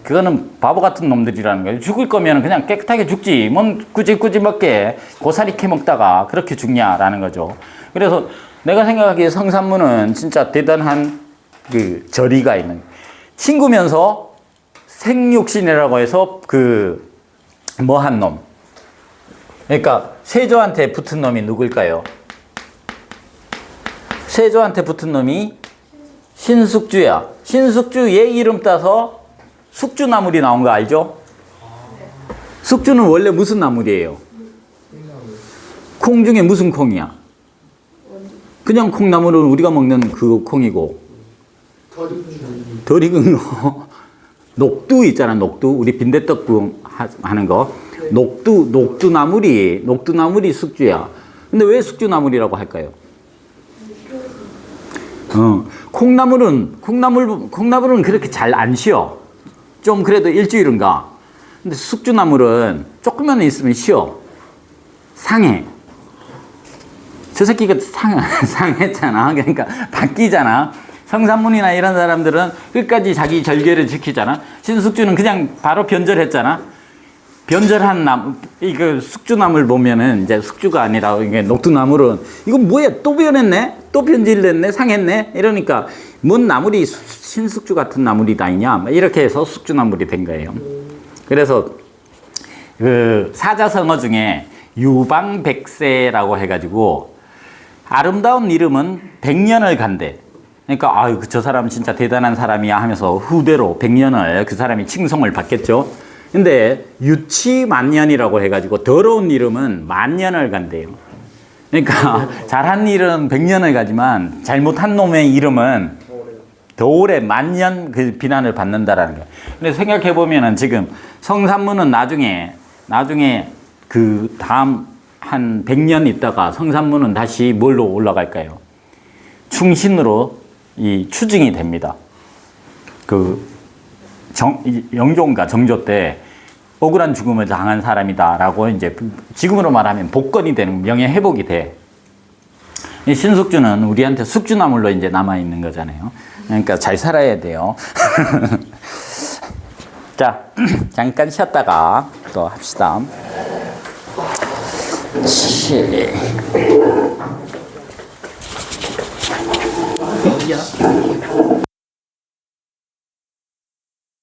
그거는 바보 같은 놈들이라는 거예요. 죽을 거면 그냥 깨끗하게 죽지. 뭔 굳이 먹게 고사리 캐먹다가 그렇게 죽냐라는 거죠. 그래서 내가 생각하기에 성산문은 진짜 대단한 그 절이가 있는 친구면서 생육신이라고 해서 그 뭐한 놈. 그러니까 세조한테 붙은 놈이 누굴까요? 세조한테 붙은 놈이 신숙주야. 신숙주 얘 이름 따서 숙주나물이 나온 거 알죠? 숙주는 원래 무슨 나물이에요? 콩 중에 무슨 콩이야? 그냥 콩나물은 우리가 먹는 그 콩이고 덜 익은 거 녹두 있잖아. 녹두 우리 빈대떡국 하는 거 녹두나물이 숙주야. 근데 왜 숙주나물이라고 할까요? 콩나물은 그렇게 잘 안 쉬어. 좀 그래도 일주일은 가. 근데 숙주나물은 조금만 있으면 쉬어. 상해. 저 새끼가 상했잖아. 그러니까 바뀌잖아. 성산문이나 이런 사람들은 끝까지 자기 절개를 지키잖아. 신숙주는 그냥 바로 변절했잖아. 변절한 이거 숙주나물 보면은 이제 숙주가 아니라 이게 녹두나물은 이거 뭐야 또 변했네? 또 변질됐네? 상했네? 이러니까 뭔 나물이 신숙주 같은 나물이다 있냐? 이렇게 해서 숙주나물이 된 거예요. 그래서 그 사자성어 중에 유방백세라고 해가지고 아름다운 이름은 100년을 간대. 그러니까 아유 저 사람 진짜 대단한 사람이야 하면서 후대로 100년을 그 사람이 칭송을 받겠죠. 근데 유치만년이라고 해가지고 더러운 이름은 만년을 간대요. 그러니까 잘한 일은 100년을 가지만 잘못한 놈의 이름은 더 오래 만년 그 비난을 받는다라는 거예요. 근데 생각해 보면은 지금 성산문은 나중에 그 다음 한 100년 있다가 성산문은 다시 뭘로 올라갈까요? 충신으로 이 추증이 됩니다. 그 영종과 정조 때 억울한 죽음을 당한 사람이다라고 이제 지금으로 말하면 복권이 되는 명예 회복이 돼. 이 신숙주는 우리한테 숙주나물로 이제 남아 있는 거잖아요. 그러니까 잘 살아야 돼요. 자, 잠깐 쉬었다가 또 합시다. 어디야?